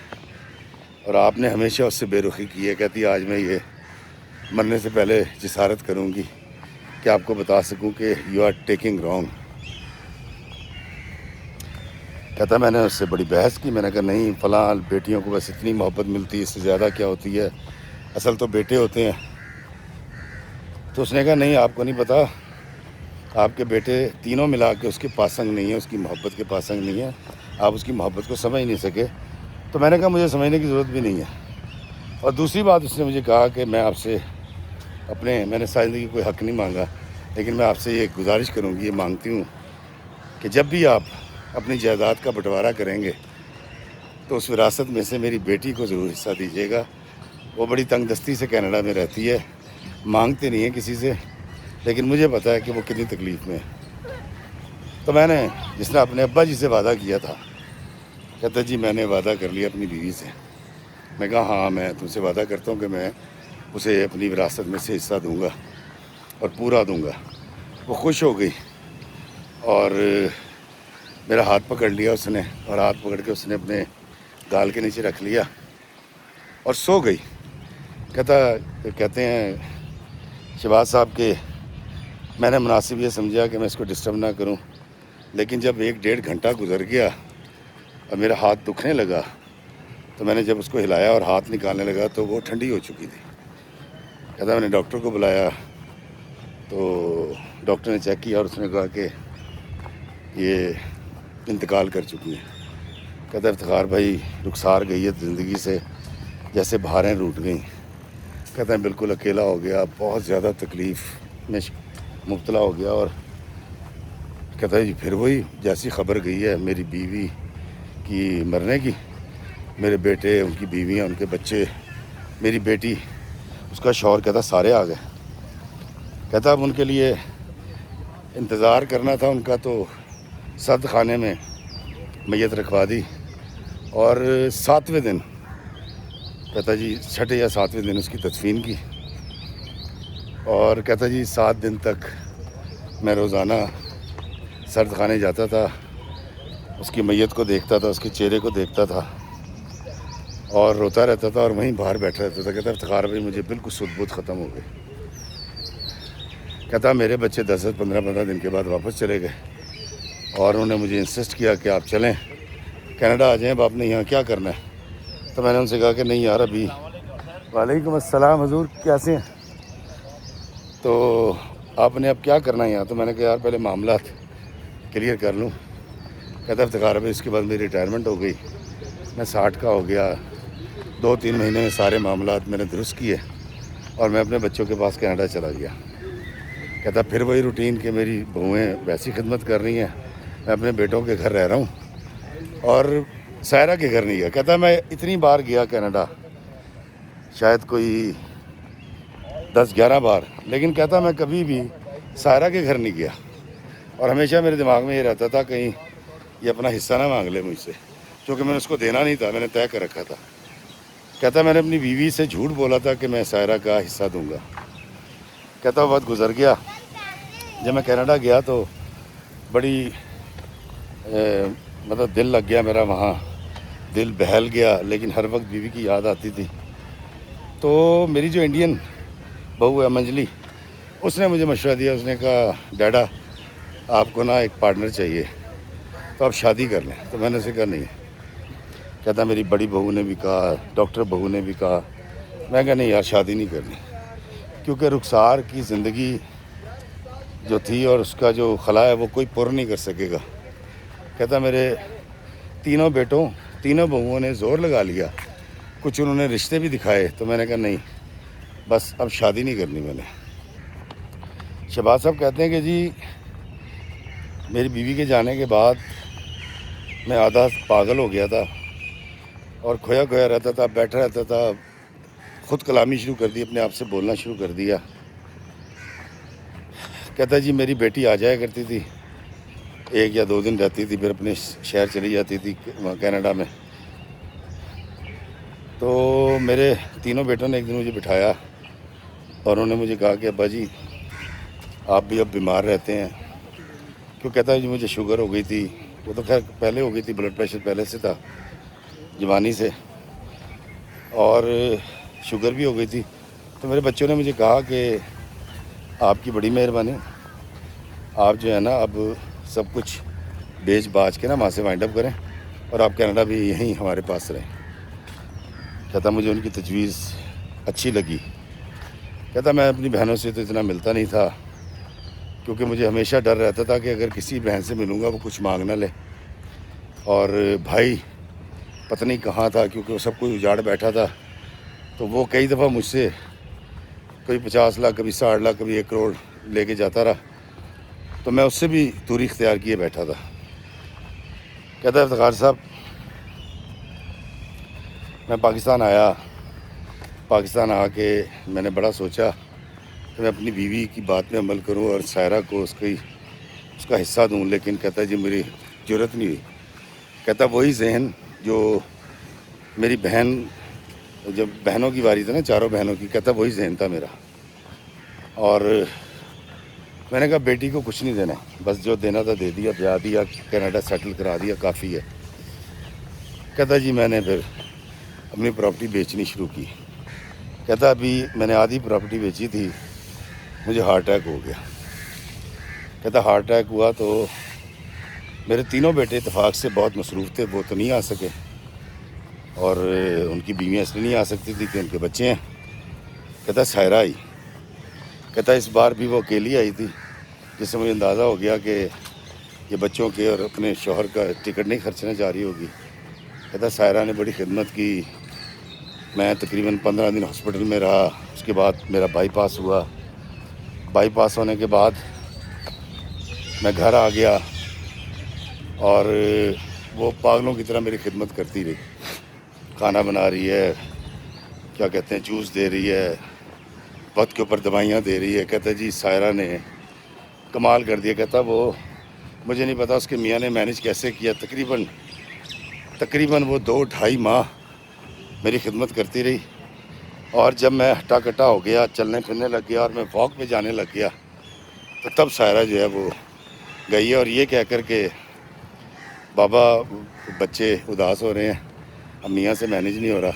اور آپ نے ہمیشہ اس سے بے رخی کی ہے. کہتی ہے آج میں یہ مرنے سے پہلے جسارت کروں گی کہ آپ کو بتا سکوں کہ یو آر ٹیکنگ رانگ. کہتا میں نے اس سے بڑی بحث کی. میں نے کہا نہیں، فلاں بیٹیوں کو بس اتنی محبت ملتی ہے، اس سے زیادہ کیا ہوتی ہے، اصل تو بیٹے ہوتے ہیں. تو اس نے کہا نہیں آپ کو نہیں پتہ، آپ کے بیٹے تینوں ملا کے اس کے پاسنگ نہیں ہے، اس کی محبت کے پاسنگ نہیں ہے، آپ اس کی محبت کو سمجھ نہیں سکے. تو میں نے کہا مجھے سمجھنے کی ضرورت بھی نہیں ہے. اور دوسری بات اس نے مجھے کہا کہ میں آپ سے میں نے ساری زندگی کوئی حق نہیں مانگا، لیکن میں آپ سے یہ گزارش کروں گی، یہ مانگتی ہوں کہ جب بھی آپ اپنی جائیداد کا بٹوارہ کریں گے تو اس وراثت میں سے میری بیٹی کو ضرور حصہ دیجیے گا. وہ بڑی تنگ دستی سے کینیڈا میں رہتی ہے، مانگتے نہیں ہیں کسی سے، لیکن مجھے پتہ ہے کہ وہ کتنی تکلیف میں ہے. تو میں نے جس نے اپنے ابا جی سے وعدہ کیا تھا، کہتا جی میں نے وعدہ کر لیا اپنی بیوی سے. میں کہا ہاں میں تم سے وعدہ کرتا ہوں کہ میں اسے اپنی وراثت میں سے حصہ دوں گا اور پورا دوں گا. وہ خوش ہو گئی اور میرا ہاتھ پکڑ لیا اس نے، اور ہاتھ پکڑ کے اس نے اپنے گال کے نیچے رکھ لیا اور سو گئی. کہتے ہیں شہباز صاحب کہ میں نے مناسب یہ سمجھا کہ میں اس کو ڈسٹرب نہ کروں، لیکن جب 1-1.5 گھنٹہ گزر گیا اور میرا ہاتھ دکھنے لگا تو میں نے جب اس کو ہلایا اور ہاتھ نکالنے لگا تو وہ ٹھنڈی ہو چکی تھی. کہتا میں نے ڈاکٹر کو بلایا تو ڈاکٹر نے چیک کیا اور اس نے کہا کہ یہ انتقال کر چکی ہے. کہتا افتخار بھائی رخسار گئی ہے زندگی سے جیسے بہاریں روٹ گئیں. کہتا ہے بالکل اکیلا ہو گیا، بہت زیادہ تکلیف میں مبتلا ہو گیا. اور کہتا ہے جی پھر وہی جیسی خبر گئی ہے میری بیوی کی مرنے کی، میرے بیٹے، ان کی بیویاں، ان کے بچے، میری بیٹی، اس کا شوہر، کہتا سارے آ گئے. کہتا اب ان کے لیے انتظار کرنا تھا ان کا، تو سرد خانے میں میت رکھوا دی. اور 7ویں دن، کہتا جی 6 یا 7ویں دن اس کی تدفین کی. اور کہتا جی 7 دن تک میں روزانہ سرد خانے جاتا تھا، اس کی میت کو دیکھتا تھا، اس کے چہرے کو دیکھتا تھا اور روتا رہتا تھا اور وہیں باہر بیٹھا رہتا تھا. کہتا افتخار بھائی مجھے بالکل سود بودھ ختم ہو گئی. کہتا میرے بچے 10-15 دن کے بعد واپس چلے گئے اور انہوں نے مجھے انسسٹ کیا کہ آپ چلیں کینیڈا آ جائیں، اب آپ نے یہاں کیا کرنا ہے. تو میں نے ان سے کہا کہ نہیں یار ابھی. وعلیکم السلام حضور، کیسے ہیں؟ تو آپ نے اب کیا کرنا ہے یہاں؟ تو میں نے کہا یار پہلے معاملات کلیئر کر لوں. کہتا افتخار بھائی اس کے بعد میری ریٹائرمنٹ ہو گئی، میں 60 کا ہو گیا، 2-3 مہینے میں سارے معاملات میں نے درست کیے اور میں اپنے بچوں کے پاس کینیڈا چلا گیا. کہتا پھر وہی روٹین کہ میری بہویں ویسی خدمت کر رہی ہیں، میں اپنے بیٹوں کے گھر رہ رہا ہوں اور سائرہ کے گھر نہیں گیا. کہتا میں اتنی بار گیا کینیڈا، شاید کوئی 10-11 بار، لیکن کہتا میں کبھی بھی سائرہ کے گھر نہیں گیا. اور ہمیشہ میرے دماغ میں یہ رہتا تھا کہیں یہ اپنا حصہ نہ مانگ لے مجھ سے، کیونکہ میں نے اس کو دینا نہیں تھا، میں نے طے کر رکھا تھا. کہتا میں نے اپنی بیوی سے جھوٹ بولا تھا کہ میں سائرہ کا حصہ دوں گا. کہتا وقت گزر گیا، جب میں کینیڈا گیا تو بڑی مطلب دل لگ گیا میرا وہاں، دل بہل گیا، لیکن ہر وقت بیوی کی یاد آتی تھی. تو میری جو انڈین بہو ہے منجلی، اس نے مجھے مشورہ دیا. اس نے کہا ڈیڈا آپ کو نا ایک پارٹنر چاہیے، تو آپ شادی کر لیں. تو میں نے اسے کہا نہیں. کہتا میری بڑی بہو نے بھی کہا، ڈاکٹر بہو نے بھی کہا. میں کہا نہیں یار شادی نہیں کرنی، کیونکہ رخسار کی زندگی جو تھی اور اس کا جو خلا ہے وہ کوئی پر نہیں کر سکے گا. کہتا میرے تینوں بیٹوں، تینوں بہوؤں نے زور لگا لیا، کچھ انہوں نے رشتے بھی دکھائے. تو میں نے کہا نہیں، بس اب شادی نہیں کرنی میں نے. شہباز صاحب کہتے ہیں کہ جی میری بیوی کے جانے کے بعد میں آدھا پاگل ہو گیا تھا اور کھویا کھویا رہتا تھا, بیٹھا رہتا تھا, خود کلامی شروع کر دی, اپنے آپ سے بولنا شروع کر دیا. کہتا جی میری بیٹی آ جایا کرتی تھی, 1 یا 2 دن رہتی تھی, پھر اپنے شہر چلی جاتی تھی وہاں کینیڈا میں. تو میرے تینوں بیٹوں نے ایک دن مجھے بٹھایا اور انہوں نے مجھے کہا کہ ابا جی آپ بھی اب بیمار رہتے ہیں. کیوں کہتا ہے جی مجھے شوگر ہو گئی تھی, وہ تو خیر پہلے ہو گئی تھی, بلڈ پریشر پہلے سے تھا جوانی سے, اور شوگر بھی ہو گئی تھی. تو میرے بچوں نے مجھے کہا کہ آپ کی بڑی مہربانی, آپ جو ہے نا اب سب کچھ بیچ باچ کے نا وہاں سے وائنڈ اپ کریں اور آپ کینیڈا بھی یہیں ہمارے پاس رہیں. کہتا مجھے ان کی تجویز اچھی لگی. کہتا میں اپنی بہنوں سے تو اتنا ملتا نہیں تھا کیونکہ مجھے ہمیشہ ڈر رہتا تھا کہ اگر کسی بہن سے ملوں گا وہ کچھ مانگ نہ لے, اور بھائی پتہ نہیں کہاں تھا کیونکہ وہ سب کچھ اجاڑ بیٹھا تھا. تو وہ کئی دفعہ مجھ سے کبھی 50 لاکھ, کبھی 60 لاکھ, کبھی 1 کروڑ لے کے جاتا رہا. تو میں اس سے بھی دوری اختیار کیے بیٹھا تھا. کہتا ہے افتخار صاحب میں پاکستان آیا, پاکستان آ کے میں نے بڑا سوچا کہ میں اپنی بیوی کی بات میں عمل کروں اور سائرہ کو اس کا حصہ دوں, لیکن کہتا ہے جی میری جرت نہیں ہوئی. کہتا وہی ذہن جو میری بہن, جب بہنوں کی باری تھی نا, 4 بہنوں کی, کہتا وہی ذہن تھا میرا. اور میں نے کہا بیٹی کو کچھ نہیں دینا, بس جو دینا تھا دے دیا, بیاہ دیا, کینیڈا سیٹل کرا دیا, کافی ہے. کہتا جی میں نے پھر اپنی پراپرٹی بیچنی شروع کی. کہتا ابھی میں نے آدھی پراپرٹی بیچی تھی, مجھے ہارٹ اٹیک ہو گیا. کہتا ہارٹ اٹیک ہوا تو میرے تینوں بیٹے اتفاق سے بہت مصروف تھے, وہ تو نہیں آ سکے, اور ان کی بیویاں اس لیے نہیں آ سکتی تھی کہ ان کے بچے ہیں. کہتا سائرہ آئی. کہتا اس بار بھی وہ اکیلی آئی تھی, جس سے مجھے اندازہ ہو گیا کہ یہ بچوں کے اور اپنے شوہر کا ٹکٹ نہیں خرچنا چاہ رہی ہوگی. کہتا سائرہ نے بڑی خدمت کی, میں تقریباً 15 دن ہاسپٹل میں رہا. اس کے بعد میرا بائی پاس ہوا. بائی پاس ہونے کے بعد میں گھر آ گیا اور وہ پاگلوں کی طرح میری خدمت کرتی رہی. کھانا بنا رہی ہے, کیا کہتے ہیں جوس دے رہی ہے, وقت کے اوپر دوائیاں دے رہی ہے. کہتا جی سائرہ نے کمال کر دیا. کہتا وہ مجھے نہیں پتا اس کے میاں نے مینیج کیسے کیا, تقریباً وہ 2-2.5 ماہ میری خدمت کرتی رہی. اور جب میں ہٹا کٹا ہو گیا, چلنے پھرنے لگ گیا اور میں واک پہ جانے لگ گیا, تو تب سائرہ جو ہے وہ گئی ہے, اور یہ کہہ کر کہ بابا بچے اداس ہو رہے ہیں, اب میاں سے مینیج نہیں ہو رہا,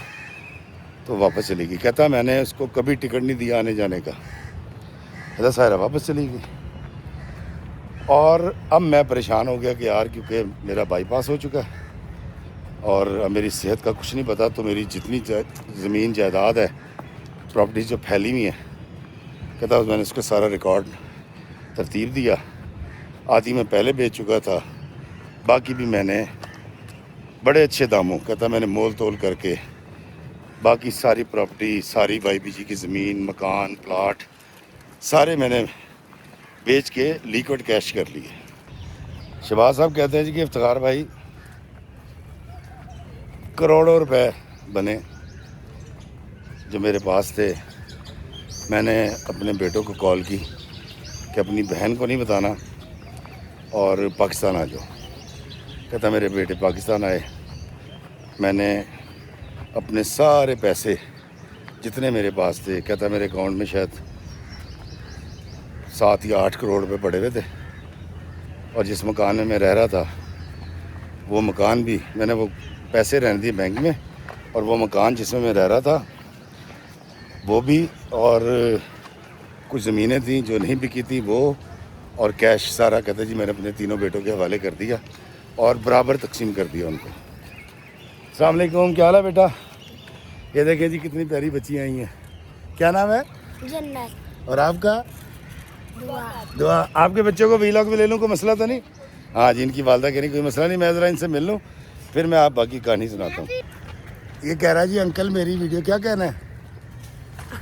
تو واپس چلی گئی. کہتا میں نے اس کو کبھی ٹکٹ نہیں دیا آنے جانے کا. کہتا سائرہ واپس چلی گئی. اور اب میں پریشان ہو گیا کہ یار کیونکہ میرا بائی پاس ہو چکا ہے اور اب میری صحت کا کچھ نہیں پتا, تو میری جتنی زمین جائیداد ہے, پراپرٹیز جو پھیلی ہوئی ہیں, کہتا میں نے اس کو سارا ریکارڈ ترتیب دیا. آدھی میں پہلے بیچ چکا تھا, باقی بھی میں نے بڑے اچھے داموں, کہتا میں نے مول تول کر کے باقی ساری پراپرٹی, ساری وائی بی جی کی زمین, مکان, پلاٹ سارے میں نے بیچ کے لیکوڈ کیش کر لیے. شہباز صاحب کہتے ہیں جی کہ افتخار بھائی کروڑوں روپے بنے جو میرے پاس تھے. میں نے اپنے بیٹوں کو کال کی کہ اپنی بہن کو نہیں بتانا اور پاکستان آ جاؤ. کہتا میرے بیٹے پاکستان آئے. میں نے اپنے سارے پیسے جتنے میرے پاس تھے, کہتا میرے اکاؤنٹ میں شاید 7 یا 8 کروڑ روپے پڑے ہوئے تھے, اور جس مکان میں رہ رہا تھا وہ مکان بھی میں نے وہ پیسے رہنے دیے بینک میں, اور وہ مکان جس میں رہ رہا تھا وہ بھی, اور کچھ زمینیں تھیں جو نہیں بکی تھیں وہ, اور کیش سارا. کہتا جی میں نے اپنے تینوں بیٹوں کے حوالے کر دیا اور برابر تقسیم کر دیا ان کو. السلام علیکم, کیا حال ہے بیٹا؟ یہ دیکھیں جی کتنی پیاری بچیاں آئی ہیں. کیا نام ہے؟ جنت. اور آپ کا؟ دعا. آپ کے بچوں کو ویلاگ میں لے لوں, کوئی مسئلہ تو نہیں؟ ہاں جی, ان کی والدہ کہہ رہی کوئی مسئلہ نہیں, میں ذرا ان سے مل لوں پھر میں آپ باقی کہانی سناتا ہوں. یہ کہہ رہا ہے جی انکل میری ویڈیو, کیا کہنا ہے؟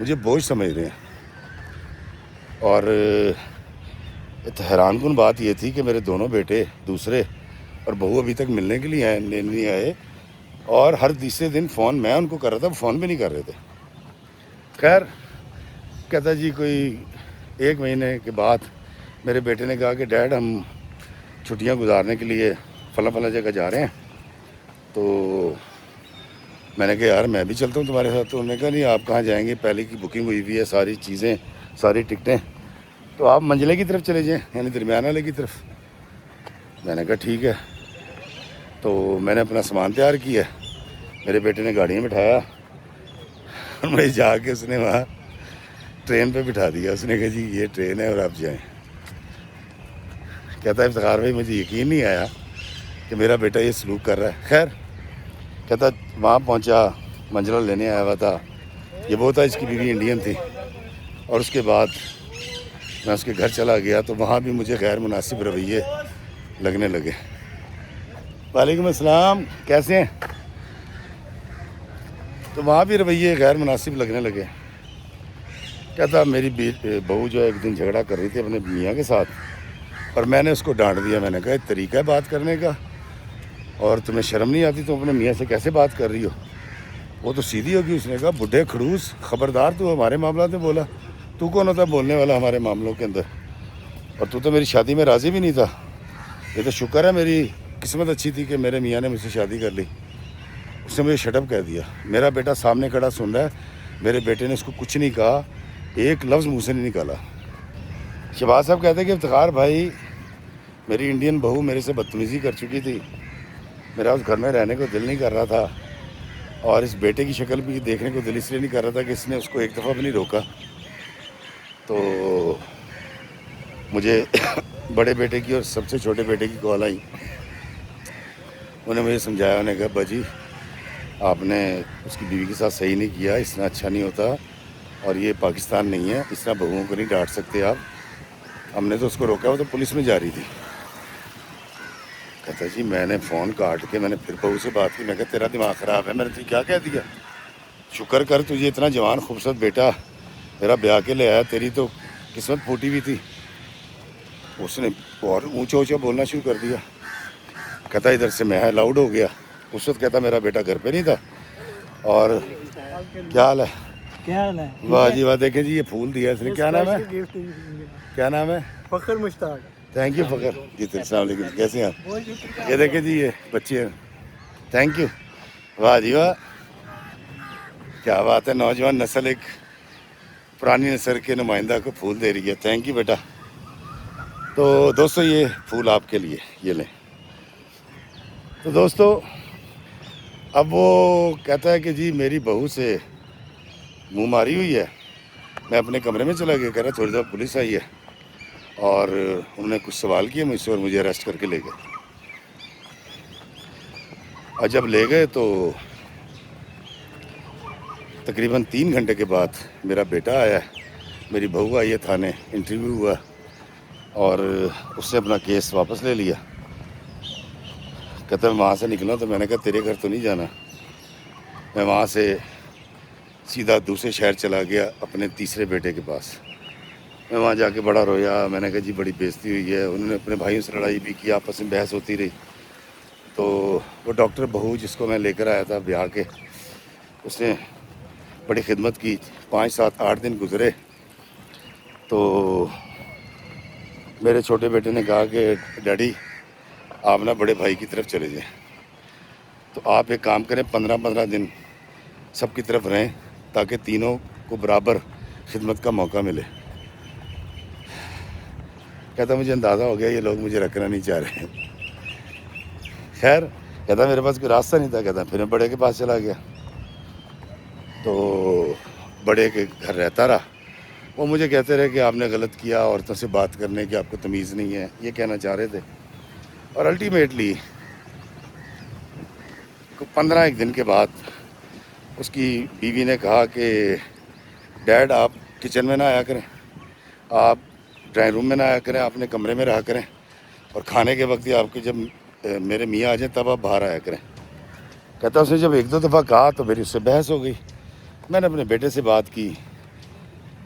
مجھے بوجھ سمجھ رہے ہیں. اور حیران کن بات یہ تھی کہ میرے دونوں بیٹے دوسرے اور بہو ابھی تک ملنے کے لیے نہیں آئے, اور ہر تیسرے دن فون میں ان کو کر رہا تھا, فون بھی نہیں کر رہے تھے. خیر کہتا جی کوئی 1 مہینے کے بعد میرے بیٹے نے کہا کہ ڈیڈ ہم چھٹیاں گزارنے کے لیے فلاں جگہ جا رہے ہیں. تو میں نے کہا یار میں بھی چلتا ہوں تمہارے ساتھ. تو انہوں نے کہا نہیں آپ کہاں جائیں گے, پہلے کی بکنگ ہوئی ہوئی ہے, ساری چیزیں ساری ٹکٹیں, تو آپ منجلے کی طرف چلے جائیں, یعنی درمیان والے کی طرف. میں نے کہا ٹھیک ہے. تو میں نے اپنا سامان تیار کیا, میرے بیٹے نے گاڑی میں بٹھایا, میں جا کے اس نے وہاں ٹرین پہ بٹھا دیا. اس نے کہا جی یہ ٹرین ہے اور آپ جائیں. کہتا ہے افتخار بھائی مجھے یقین نہیں آیا کہ میرا بیٹا یہ سلوک کر رہا ہے. خیر کہتا وہاں پہنچا, منجلہ لینے آیا ہوا تھا, یہ وہ تھا اس کی بیوی انڈین تھی. اور اس کے بعد میں اس کے گھر چلا گیا تو وہاں بھی مجھے غیر مناسب رویے لگنے لگے. وعلیکم السلام, کیسے ہیں؟ تو وہاں بھی رویے غیر مناسب لگنے لگے. کہتا میری بہو جو ہے ایک دن جھگڑا کر رہی تھی اپنے میاں کے ساتھ, اور میں نے اس کو ڈانٹ دیا. میں نے کہا ایک طریقہ ہے بات کرنے کا, اور تمہیں شرم نہیں آتی, تم اپنے میاں سے کیسے بات کر رہی ہو؟ وہ تو سیدھی ہوگی. اس نے کہا بڈھے کھڑوس, خبردار تو ہمارے معاملات میں بولا, تو کون ہوتا بولنے والا ہمارے معاملوں کے اندر؟ اور تو میری شادی میں راضی بھی نہیں تھا. یہ تو شکر ہے میری قسمت اچھی تھی کہ میرے میاں نے مجھ سے شادی کر لی. اس نے مجھے شٹ اپ کہہ دیا. میرا بیٹا سامنے کھڑا سن رہا ہے, میرے بیٹے نے اس کو کچھ نہیں کہا, ایک لفظ منہ سے نہیں نکالا. شہباز صاحب کہتے ہیں کہ افتخار بھائی میری انڈین بہو میرے سے بدتمیزی کر چکی تھی, میرا اس گھر میں رہنے کو دل نہیں کر رہا تھا, اور اس بیٹے کی شکل بھی دیکھنے کو دل اس لیے نہیں کر رہا تھا کہ اس نے اس کو ایک دفعہ بھی نہیں روکا. تو مجھے بڑے بیٹے کی اور سب سے چھوٹے بیٹے کی کال آئی. انہوں نے مجھے سمجھایا, انہوں نے کہا باجی آپ نے اس کی بیوی کے ساتھ صحیح نہیں کیا, اس طرح اچھا نہیں ہوتا, اور یہ پاکستان نہیں ہے, اس طرح بہوؤں کو نہیں ڈانٹ سکتے آپ. ہم نے تو اس کو روکا, وہ تو پولیس میں جا رہی تھی. کہتا جی میں نے فون کاٹ کے میں نے پھر بہو سے بات کی. میں کہا تیرا دماغ خراب ہے, میں نے تجھے کیا کہہ دیا؟ شکر کر تجھے اتنا جوان خوبصورت بیٹا میرا بیاہ کے لے آیا, تیری تو قسمت پھوٹی ہوئی تھی. اس نے اور اونچا بولنا شروع کر دیا. کہتا ادھر سے میں لاؤڈ ہو گیا. اس وقت کہتا میرا بیٹا گھر پہ نہیں تھا. اور کیا حال ہے؟ کیا حال ہے؟ واہ جی واہ, دیکھیں جی یہ پھول دیا اس نے. کیا نام ہے؟ کیا نام ہے؟ فخر مشتاق. تھینک یو فخر جی. السلام علیکم, کیسے ہیں آپ؟ یہ دیکھیں جی یہ بچے ہیں. Thank you. واہ جی واہ, کیا بات ہے, نوجوان نسل ایک پرانی نسل کے نمائندہ کو پھول دے رہی ہے. تھینک یو بیٹا. تو دوستو یہ پھول آپ کے لیے, یہ لیں. تو دوستو اب وہ کہتا ہے کہ جی میری بہو سے منہ ماری ہوئی ہے. میں اپنے کمرے میں چلا گیا, کہہ رہا تھوڑی دیر پولیس آئی ہے, اور انہوں نے کچھ سوال کیے مجھ سے اور مجھے اریسٹ کر کے لے گئے. اور جب لے گئے تو تقریباً 3 گھنٹے کے بعد میرا بیٹا آیا, میری بہو آئی ہے تھانے, انٹرویو ہوا, اور اس نے اپنا کیس واپس لے لیا. کہتا میں وہاں سے نکلا تو میں نے کہا تیرے گھر تو نہیں جانا. میں وہاں سے سیدھا دوسرے شہر چلا گیا اپنے تیسرے بیٹے کے پاس. میں وہاں جا کے بڑا رویا. میں نے کہا جی بڑی بےزتی ہوئی ہے. انہوں نے اپنے بھائیوں سے لڑائی بھی کی, آپس میں بحث ہوتی رہی. تو وہ ڈاکٹر بہو جس کو میں لے کر آیا تھا بیاہ کے, اس نے بڑی خدمت کی. 5 7 8 دن گزرے تو میرے چھوٹے بیٹے نے کہا کہ ڈیڈی آپ نا بڑے بھائی کی طرف چلے جائیں. تو آپ ایک کام کریں, 15 دن سب کی طرف رہیں تاکہ تینوں کو برابر خدمت کا موقع ملے. کہتا مجھے اندازہ ہو گیا یہ لوگ مجھے رکھنا نہیں چاہ رہے ہیں. خیر کہتا میرے پاس کوئی راستہ نہیں تھا. کہتا پھر میں بڑے کے پاس چلا گیا. تو بڑے کے گھر رہتا رہا. وہ مجھے کہتے رہے کہ آپ نے غلط کیا, عورتوں سے بات کرنے کی آپ کو تمیز نہیں ہے, یہ کہنا چاہ رہے تھے. اور الٹیمیٹلی 15 دن کے بعد اس کی بیوی نے کہا کہ ڈیڈ آپ کچن میں نہ آیا کریں, آپ ڈرائنگ روم میں نہ آیا کریں, آپ اپنے کمرے میں رہا کریں, اور کھانے کے وقت ہی آپ کے جب میرے میاں آ جائیں تب آپ باہر آیا کریں. کہتا اس نے جب 1 2 دفعہ کہا تو میری اس سے بحث ہو گئی. میں نے اپنے بیٹے سے بات کی,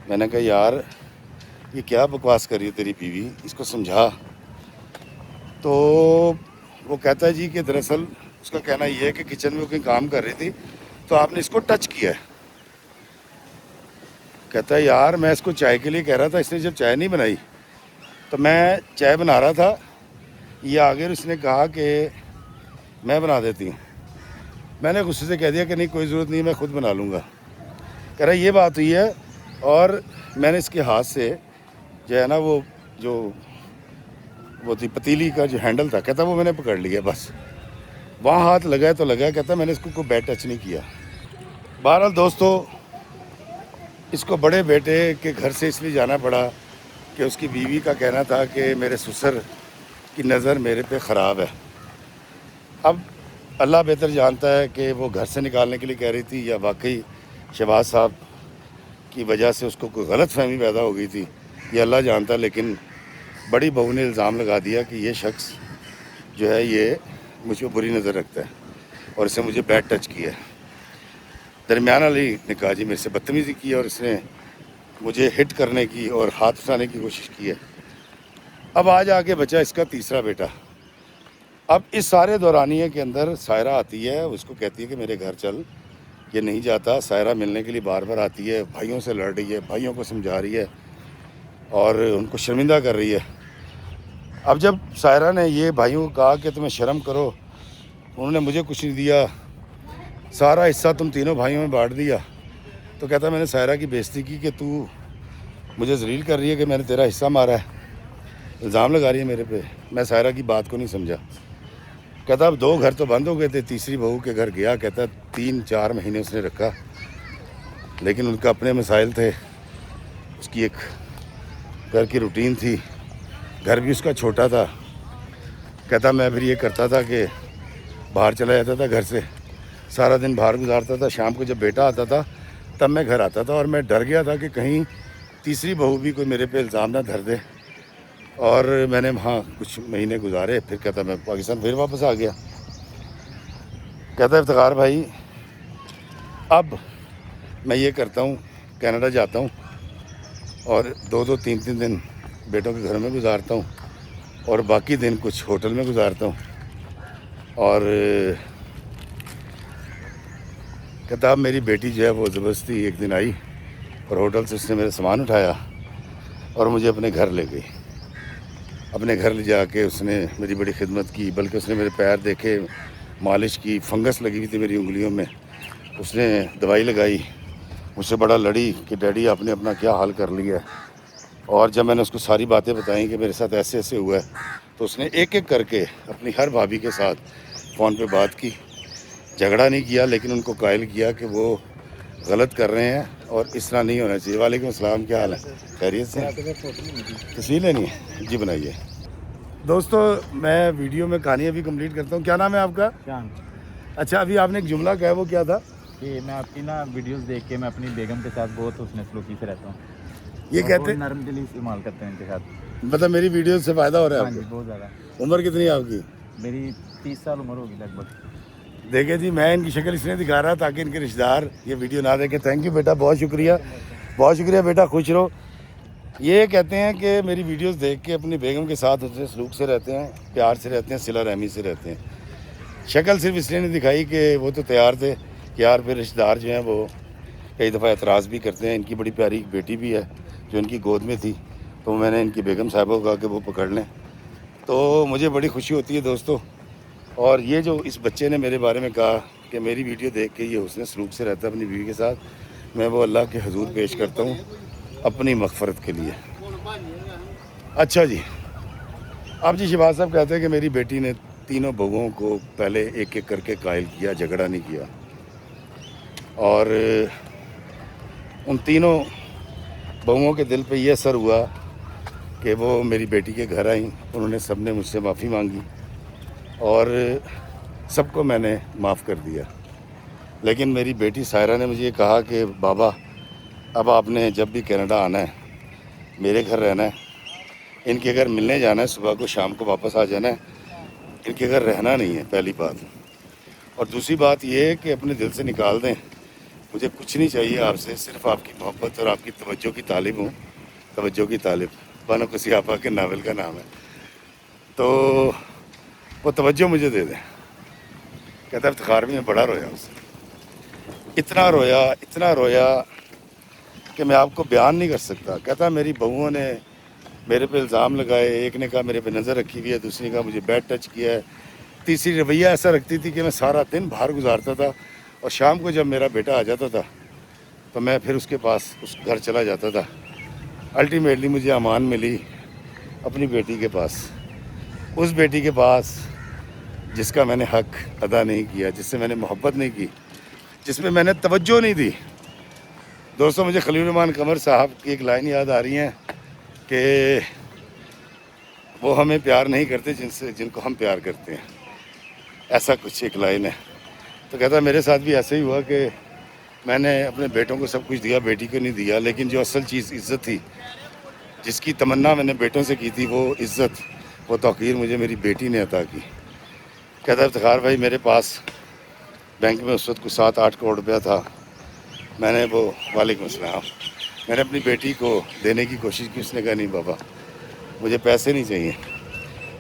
میں نے کہا یار یہ کیا بکواس کر رہی ہے تیری بیوی, اس کو سمجھا. تو وہ کہتا ہے جی کہ دراصل اس کا کہنا یہ ہے کہ کچن میں وہ کہیں کام کر رہی تھی تو آپ نے اس کو ٹچ کیا ہے. کہتا ہے یار میں اس کو چائے کے لیے کہہ رہا تھا, اس نے جب چائے نہیں بنائی تو میں چائے بنا رہا تھا, یہ آگے اس نے کہا کہ میں بنا دیتی ہوں. میں نے غصے سے کہہ دیا کہ نہیں کوئی ضرورت نہیں, میں خود بنا لوں گا. کہہ رہا یہ بات ہوئی ہے, اور میں نے اس کے ہاتھ سے جو ہے نا وہ تھی پتیلی کا جو ہینڈل تھا, کہتا وہ میں نے پکڑ لیا بس. وہاں ہاتھ لگا تو لگا, کہتا میں نے اس کو کوئی بیڈ ٹچ نہیں کیا. بہرحال دوستو, اس کو بڑے بیٹے کے گھر سے اس لیے جانا پڑا کہ اس کی بیوی کا کہنا تھا کہ میرے سسر کی نظر میرے پہ خراب ہے. اب اللہ بہتر جانتا ہے کہ وہ گھر سے نکالنے کے لیے کہہ رہی تھی یا واقعی شہباز صاحب کی وجہ سے اس کو کوئی غلط فہمی پیدا ہو گئی تھی, یہ اللہ جانتا ہے. لیکن بڑی بہو نے الزام لگا دیا کہ یہ شخص جو ہے یہ مجھ کو بری نظر رکھتا ہے اور اس نے مجھے بیڈ ٹچ کیا ہے. درمیان علی نے کہا جی میرے سے بدتمیزی کی اور اس نے مجھے ہٹ کرنے کی اور ہاتھ اٹھانے کی کوشش کی ہے. اب آج آگے بچا اس کا تیسرا بیٹا. اب اس سارے دورانیے کے اندر سائرہ آتی ہے, اس کو کہتی ہے کہ میرے گھر چل. یہ نہیں جاتا. سائرہ ملنے کے لیے بار بار آتی ہے, بھائیوں سے لڑ رہی ہے, بھائیوں کو سمجھا رہی ہے اور ان کو شرمندہ کر رہی ہے. اب جب سائرہ نے یہ بھائیوں کو کہا کہ تمہیں شرم کرو, انہوں نے مجھے کچھ نہیں دیا, سارا حصہ تم تینوں بھائیوں میں بانٹ دیا, تو کہتا میں نے سائرہ کی بےزتی کی کہ تو مجھے ذلیل کر رہی ہے کہ میں نے تیرا حصہ مارا ہے, الزام لگا رہی ہے میرے پہ. میں سائرہ کی بات کو نہیں سمجھا. کہتا اب 2 گھر تو بند ہو گئے تھے, تیسری بہو کے گھر گیا. کہتا 3-4 مہینے اس نے رکھا, لیکن ان کا اپنے مسائل تھے. اس کی ایک گھر کی روٹین تھی, گھر بھی اس کا چھوٹا تھا. کہتا میں پھر یہ کرتا تھا کہ باہر چلا جاتا تھا گھر سے, سارا دن باہر گزارتا تھا. شام کو جب بیٹا آتا تھا تب میں گھر آتا تھا, اور میں ڈر گیا تھا کہ کہیں تیسری بہو بھی کوئی میرے پہ الزام نہ دھر دے. اور میں نے وہاں کچھ مہینے گزارے. پھر کہتا میں پاکستان پھر واپس آ گیا. کہتا افتخار بھائی اب میں یہ کرتا ہوں, کینیڈا جاتا ہوں اور 2-2, 3-3 دن بیٹوں کے گھر میں گزارتا ہوں اور باقی دن کچھ ہوٹل میں گزارتا ہوں. اور کہتا اب میری بیٹی جو ہے وہ زبردستی ایک دن آئی اور ہوٹل سے اس نے میرا سامان اٹھایا اور مجھے اپنے گھر لے گئی. اپنے گھر لے جا کے اس نے میری بڑی خدمت کی, بلکہ اس نے میرے پیر دیکھے, مالش کی. فنگس لگی ہوئی تھی میری انگلیوں میں, اس نے دوائی لگائی. مجھ سے بڑا لڑی کہ ڈیڈی آپ نے اپنا کیا حال کر لیا ہے. اور جب میں نے اس کو ساری باتیں بتائیں کہ میرے ساتھ ایسے ایسے ہوا ہے, تو اس نے ایک ایک کر کے اپنی ہر بھابھی کے ساتھ فون پہ بات کی. جھگڑا نہیں کیا, لیکن ان کو قائل کیا کہ وہ غلط کر رہے ہیں اور اس طرح نہیں ہونا چاہیے. وعلیکم السلام, کیا حال ہے؟ خیریت سے؟ تصویر لینی ہے جی, بنائیے. دوستو میں ویڈیو میں کہانی ابھی کمپلیٹ کرتا ہوں. کیا نام ہے آپ کا؟ شان. اچھا, ابھی آپ نے ایک جملہ کہا, وہ کیا تھا؟ کہ میں آپ کی نا ویڈیوز دیکھ کے میں اپنی بیگم کے ساتھ بہت حسن سلوکی سے رہتا ہوں. یہ کہتے ہیں نرم دلی استعمال کرتے ہیں ان کے ساتھ. مطلب میری ویڈیو سے فائدہ ہو رہا ہے ہاں آپ جی, کو؟ بہت زیادہ. عمر کتنی ہے آپ کی؟ میری 30 سال عمر ہوگی لگ بھگ. دیکھیں جی, میں ان کی شکل اس لیے دکھا رہا تاکہ ان کے رشتہ دار یہ ویڈیو نہ دیکھیں. تھینک یو بیٹا, بہت شکریہ, بہت شکریہ بیٹا, خوش رہو. یہ کہتے ہیں کہ میری ویڈیوز دیکھ کے اپنی بیگم کے ساتھ حسن سلوک سے رہتے ہیں, پیار سے رہتے ہیں, صلہ رحمی سے رہتے ہیں. شکل صرف اس لیے نہیں دکھائی کہ وہ تو تیار تھے کہ یار پھر رشتہ دار جو ہیں وہ کئی دفعہ اعتراض بھی کرتے ہیں. ان کی بڑی پیاری ایک بیٹی بھی ہے جو ان کی گود میں تھی, تو میں نے ان کی بیگم صاحبہ کو کہا کہ وہ پکڑ لیں. تو مجھے بڑی خوشی ہوتی ہے دوستو. اور یہ جو اس بچے نے میرے بارے میں کہا کہ میری ویڈیو دیکھ کے یہ حسن سلوک سے رہتا ہے اپنی بیوی کے ساتھ, میں وہ اللہ کے حضور پیش کرتا ہوں اپنی مغفرت کے لیے. اچھا جی, اب جی شہباز صاحب کہتے ہیں کہ میری بیٹی نے تینوں بہوؤں کو پہلے ایک ایک کر کے قائل کیا, جھگڑا نہیں کیا. اور ان تینوں بہوؤں کے دل پہ یہ اثر ہوا کہ وہ میری بیٹی کے گھر آئیں. انہوں نے سب نے مجھ سے معافی مانگی اور سب کو میں نے معاف کر دیا. لیکن میری بیٹی سائرہ نے مجھے یہ کہا کہ بابا اب آپ نے جب بھی کینیڈا آنا ہے میرے گھر رہنا ہے, ان کے گھر ملنے جانا ہے, صبح کو شام کو واپس آ جانا ہے, ان کے گھر رہنا نہیں ہے, پہلی بات. اور دوسری بات یہ ہے کہ اپنے دل سے نکال دیں مجھے کچھ نہیں چاہیے آپ سے، صرف آپ کی محبت اور آپ کی توجہ کی طالب ہوں، توجہ کی طالب، بانو کسی آپا کے ناول کا نام ہے۔ تو وہ توجہ مجھے دے دیں۔ کہتا افتخار بھی میں بڑا رویا اس سے، اتنا رویا کہ میں آپ کو بیان نہیں کر سکتا۔ کہتا میری بہوؤں نے میرے پہ الزام لگائے، ایک نے کہا میرے پہ نظر رکھی ہوئی ہے، دوسری نے کہا مجھے بیڈ ٹچ کیا ہے، تیسری رویہ ایسا رکھتی تھی کہ میں سارا دن باہر گزارتا تھا، اور شام کو جب میرا بیٹا آ جاتا تھا تو میں پھر اس کے پاس اس گھر چلا جاتا تھا۔ الٹیمیٹلی مجھے امان ملی اپنی بیٹی کے پاس، اس بیٹی کے پاس جس کا میں نے حق ادا نہیں کیا، جس سے میں نے محبت نہیں کی، جس میں میں نے توجہ نہیں دی۔ دوستوں مجھے خلیل الرحمن قمر صاحب کی ایک لائن یاد آ رہی ہیں کہ وہ ہمیں پیار نہیں کرتے جن کو ہم پیار کرتے ہیں، ایسا کچھ ایک لائن ہے۔ تو کہتا میرے ساتھ بھی ایسا ہی ہوا کہ میں نے اپنے بیٹوں کو سب کچھ دیا، بیٹی کو نہیں دیا، لیکن جو اصل چیز عزت تھی، جس کی تمنا میں نے بیٹوں سے کی تھی، وہ عزت، وہ توقیر مجھے میری بیٹی نے عطا کی۔ کہتا افتخار بھائی میرے پاس بینک میں اس وقت کچھ 7-8 کروڑ روپیہ تھا، میں نے وہ، وعلیکم السلام، میں نے اپنی بیٹی کو دینے کی کوشش کی، اس نے کہا نہیں بابا مجھے پیسے نہیں چاہیے،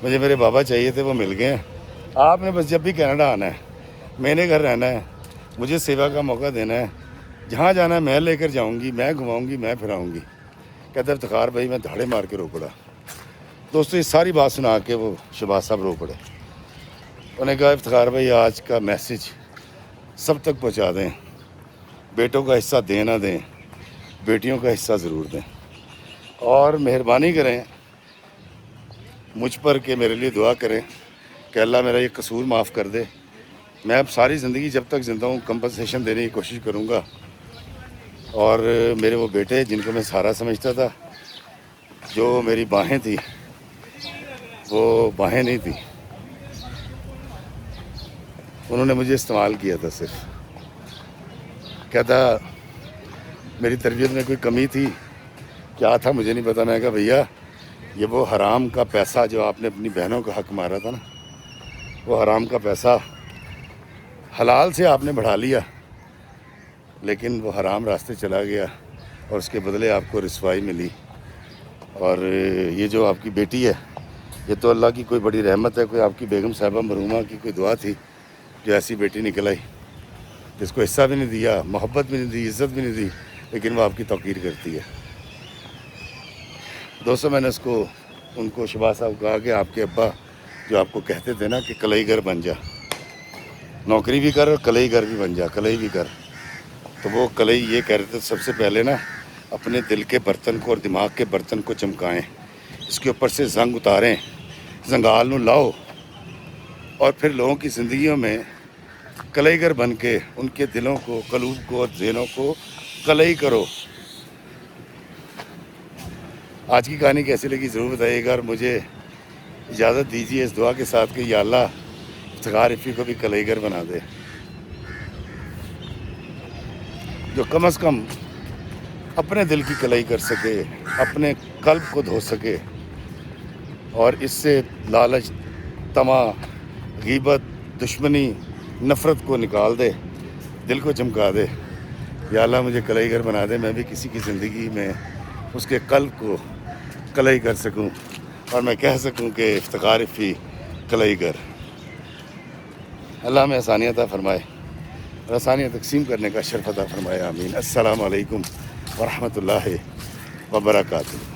مجھے میرے بابا چاہیے تھے، وہ مل گئے ہیں، آپ نے بس جب بھی کینیڈا آنا ہے، میں نے گھر رہنا ہے، مجھے سیوا کا موقع دینا ہے، جہاں جانا ہے میں لے کر جاؤں گی، میں گھماؤں گی، میں پھراؤں گی۔ کہتا افتخار بھائی میں دھاڑے مار کے رو پڑا۔ دوستو یہ ساری بات سنا کے وہ شہباز صاحب رو پڑے۔ انہوں نے کہا افتخار بھائی آج کا میسیج سب تک پہنچا دیں، بیٹوں کا حصہ دیں نہ دیں، بیٹیوں کا حصہ ضرور دیں، اور مہربانی کریں مجھ پر کہ میرے لیے دعا کریں کہ اللہ میرا یہ قصور معاف کر دے۔ میں اب ساری زندگی جب تک زندہ ہوں کمپنسیشن دینے کی کوشش کروں گا، اور میرے وہ بیٹے جن کو میں سارا سمجھتا تھا، جو میری باہیں تھی وہ باہیں نہیں تھی، انہوں نے مجھے استعمال کیا تھا صرف۔ کہتا میری تربیت میں کوئی کمی تھی، کیا تھا مجھے نہیں پتا۔ میں کہا بھیا یہ وہ حرام کا پیسہ جو آپ نے اپنی بہنوں کا حق مارا تھا نا، وہ حرام کا پیسہ حلال سے آپ نے بڑھا لیا، لیکن وہ حرام راستے چلا گیا، اور اس کے بدلے آپ کو رسوائی ملی۔ اور یہ جو آپ کی بیٹی ہے، یہ تو اللہ کی کوئی بڑی رحمت ہے، کوئی آپ کی بیگم صاحبہ مرحومہ کی کوئی دعا تھی جو ایسی بیٹی نکل آئی، جس کو حصہ بھی نہیں دیا، محبت بھی نہیں دی، عزت بھی نہیں دی، لیکن وہ آپ کی توقیر کرتی ہے۔ دوستوں میں نے ان کو شہباز صاحب کہا کہ آپ کے ابا جو آپ کو کہتے تھے نا کہ کلئی گر بن جا، نوکری بھی کر اور کلئی گر بھی بن جا، کلئی بھی کر، تو وہ کلئی یہ کہہ رہے تھے سب سے پہلے نا اپنے دل کے برتن کو اور دماغ کے برتن کو چمکائیں، اس کے اوپر سے زنگ اتاریں، زنگال نو لاؤ، اور پھر لوگوں کی زندگیوں میں کلئی گر بن کے ان کے دلوں کو، قلوب کو اور ذہنوں کو کلئی کرو۔ آج کی کہانی کیسی لگی ضرور بتائیے گا، اور مجھے اجازت دیجیے اس دعا کے ساتھ کہ یا اللہ افتخار افی کو بھی کلئی گر بنا دے، جو کم از کم اپنے دل کی کلئی کر سکے، اپنے قلب کو دھو سکے، اور اس سے لالچ، طمع، غیبت، دشمنی، نفرت کو نکال دے، دل کو چمکا دے۔ یا اللہ مجھے کلئی گر بنا دے، میں بھی کسی کی زندگی میں اس کے قلب کو کلئی کر سکوں، اور میں کہہ سکوں کہ افتخار افی کلئی گر۔ اللہ میں آسانیاں عطا فرمائے اور آسانیاں تقسیم کرنے کا شرف عطا فرمائے، آمین۔ السلام علیکم ورحمۃ اللہ وبرکاتہ۔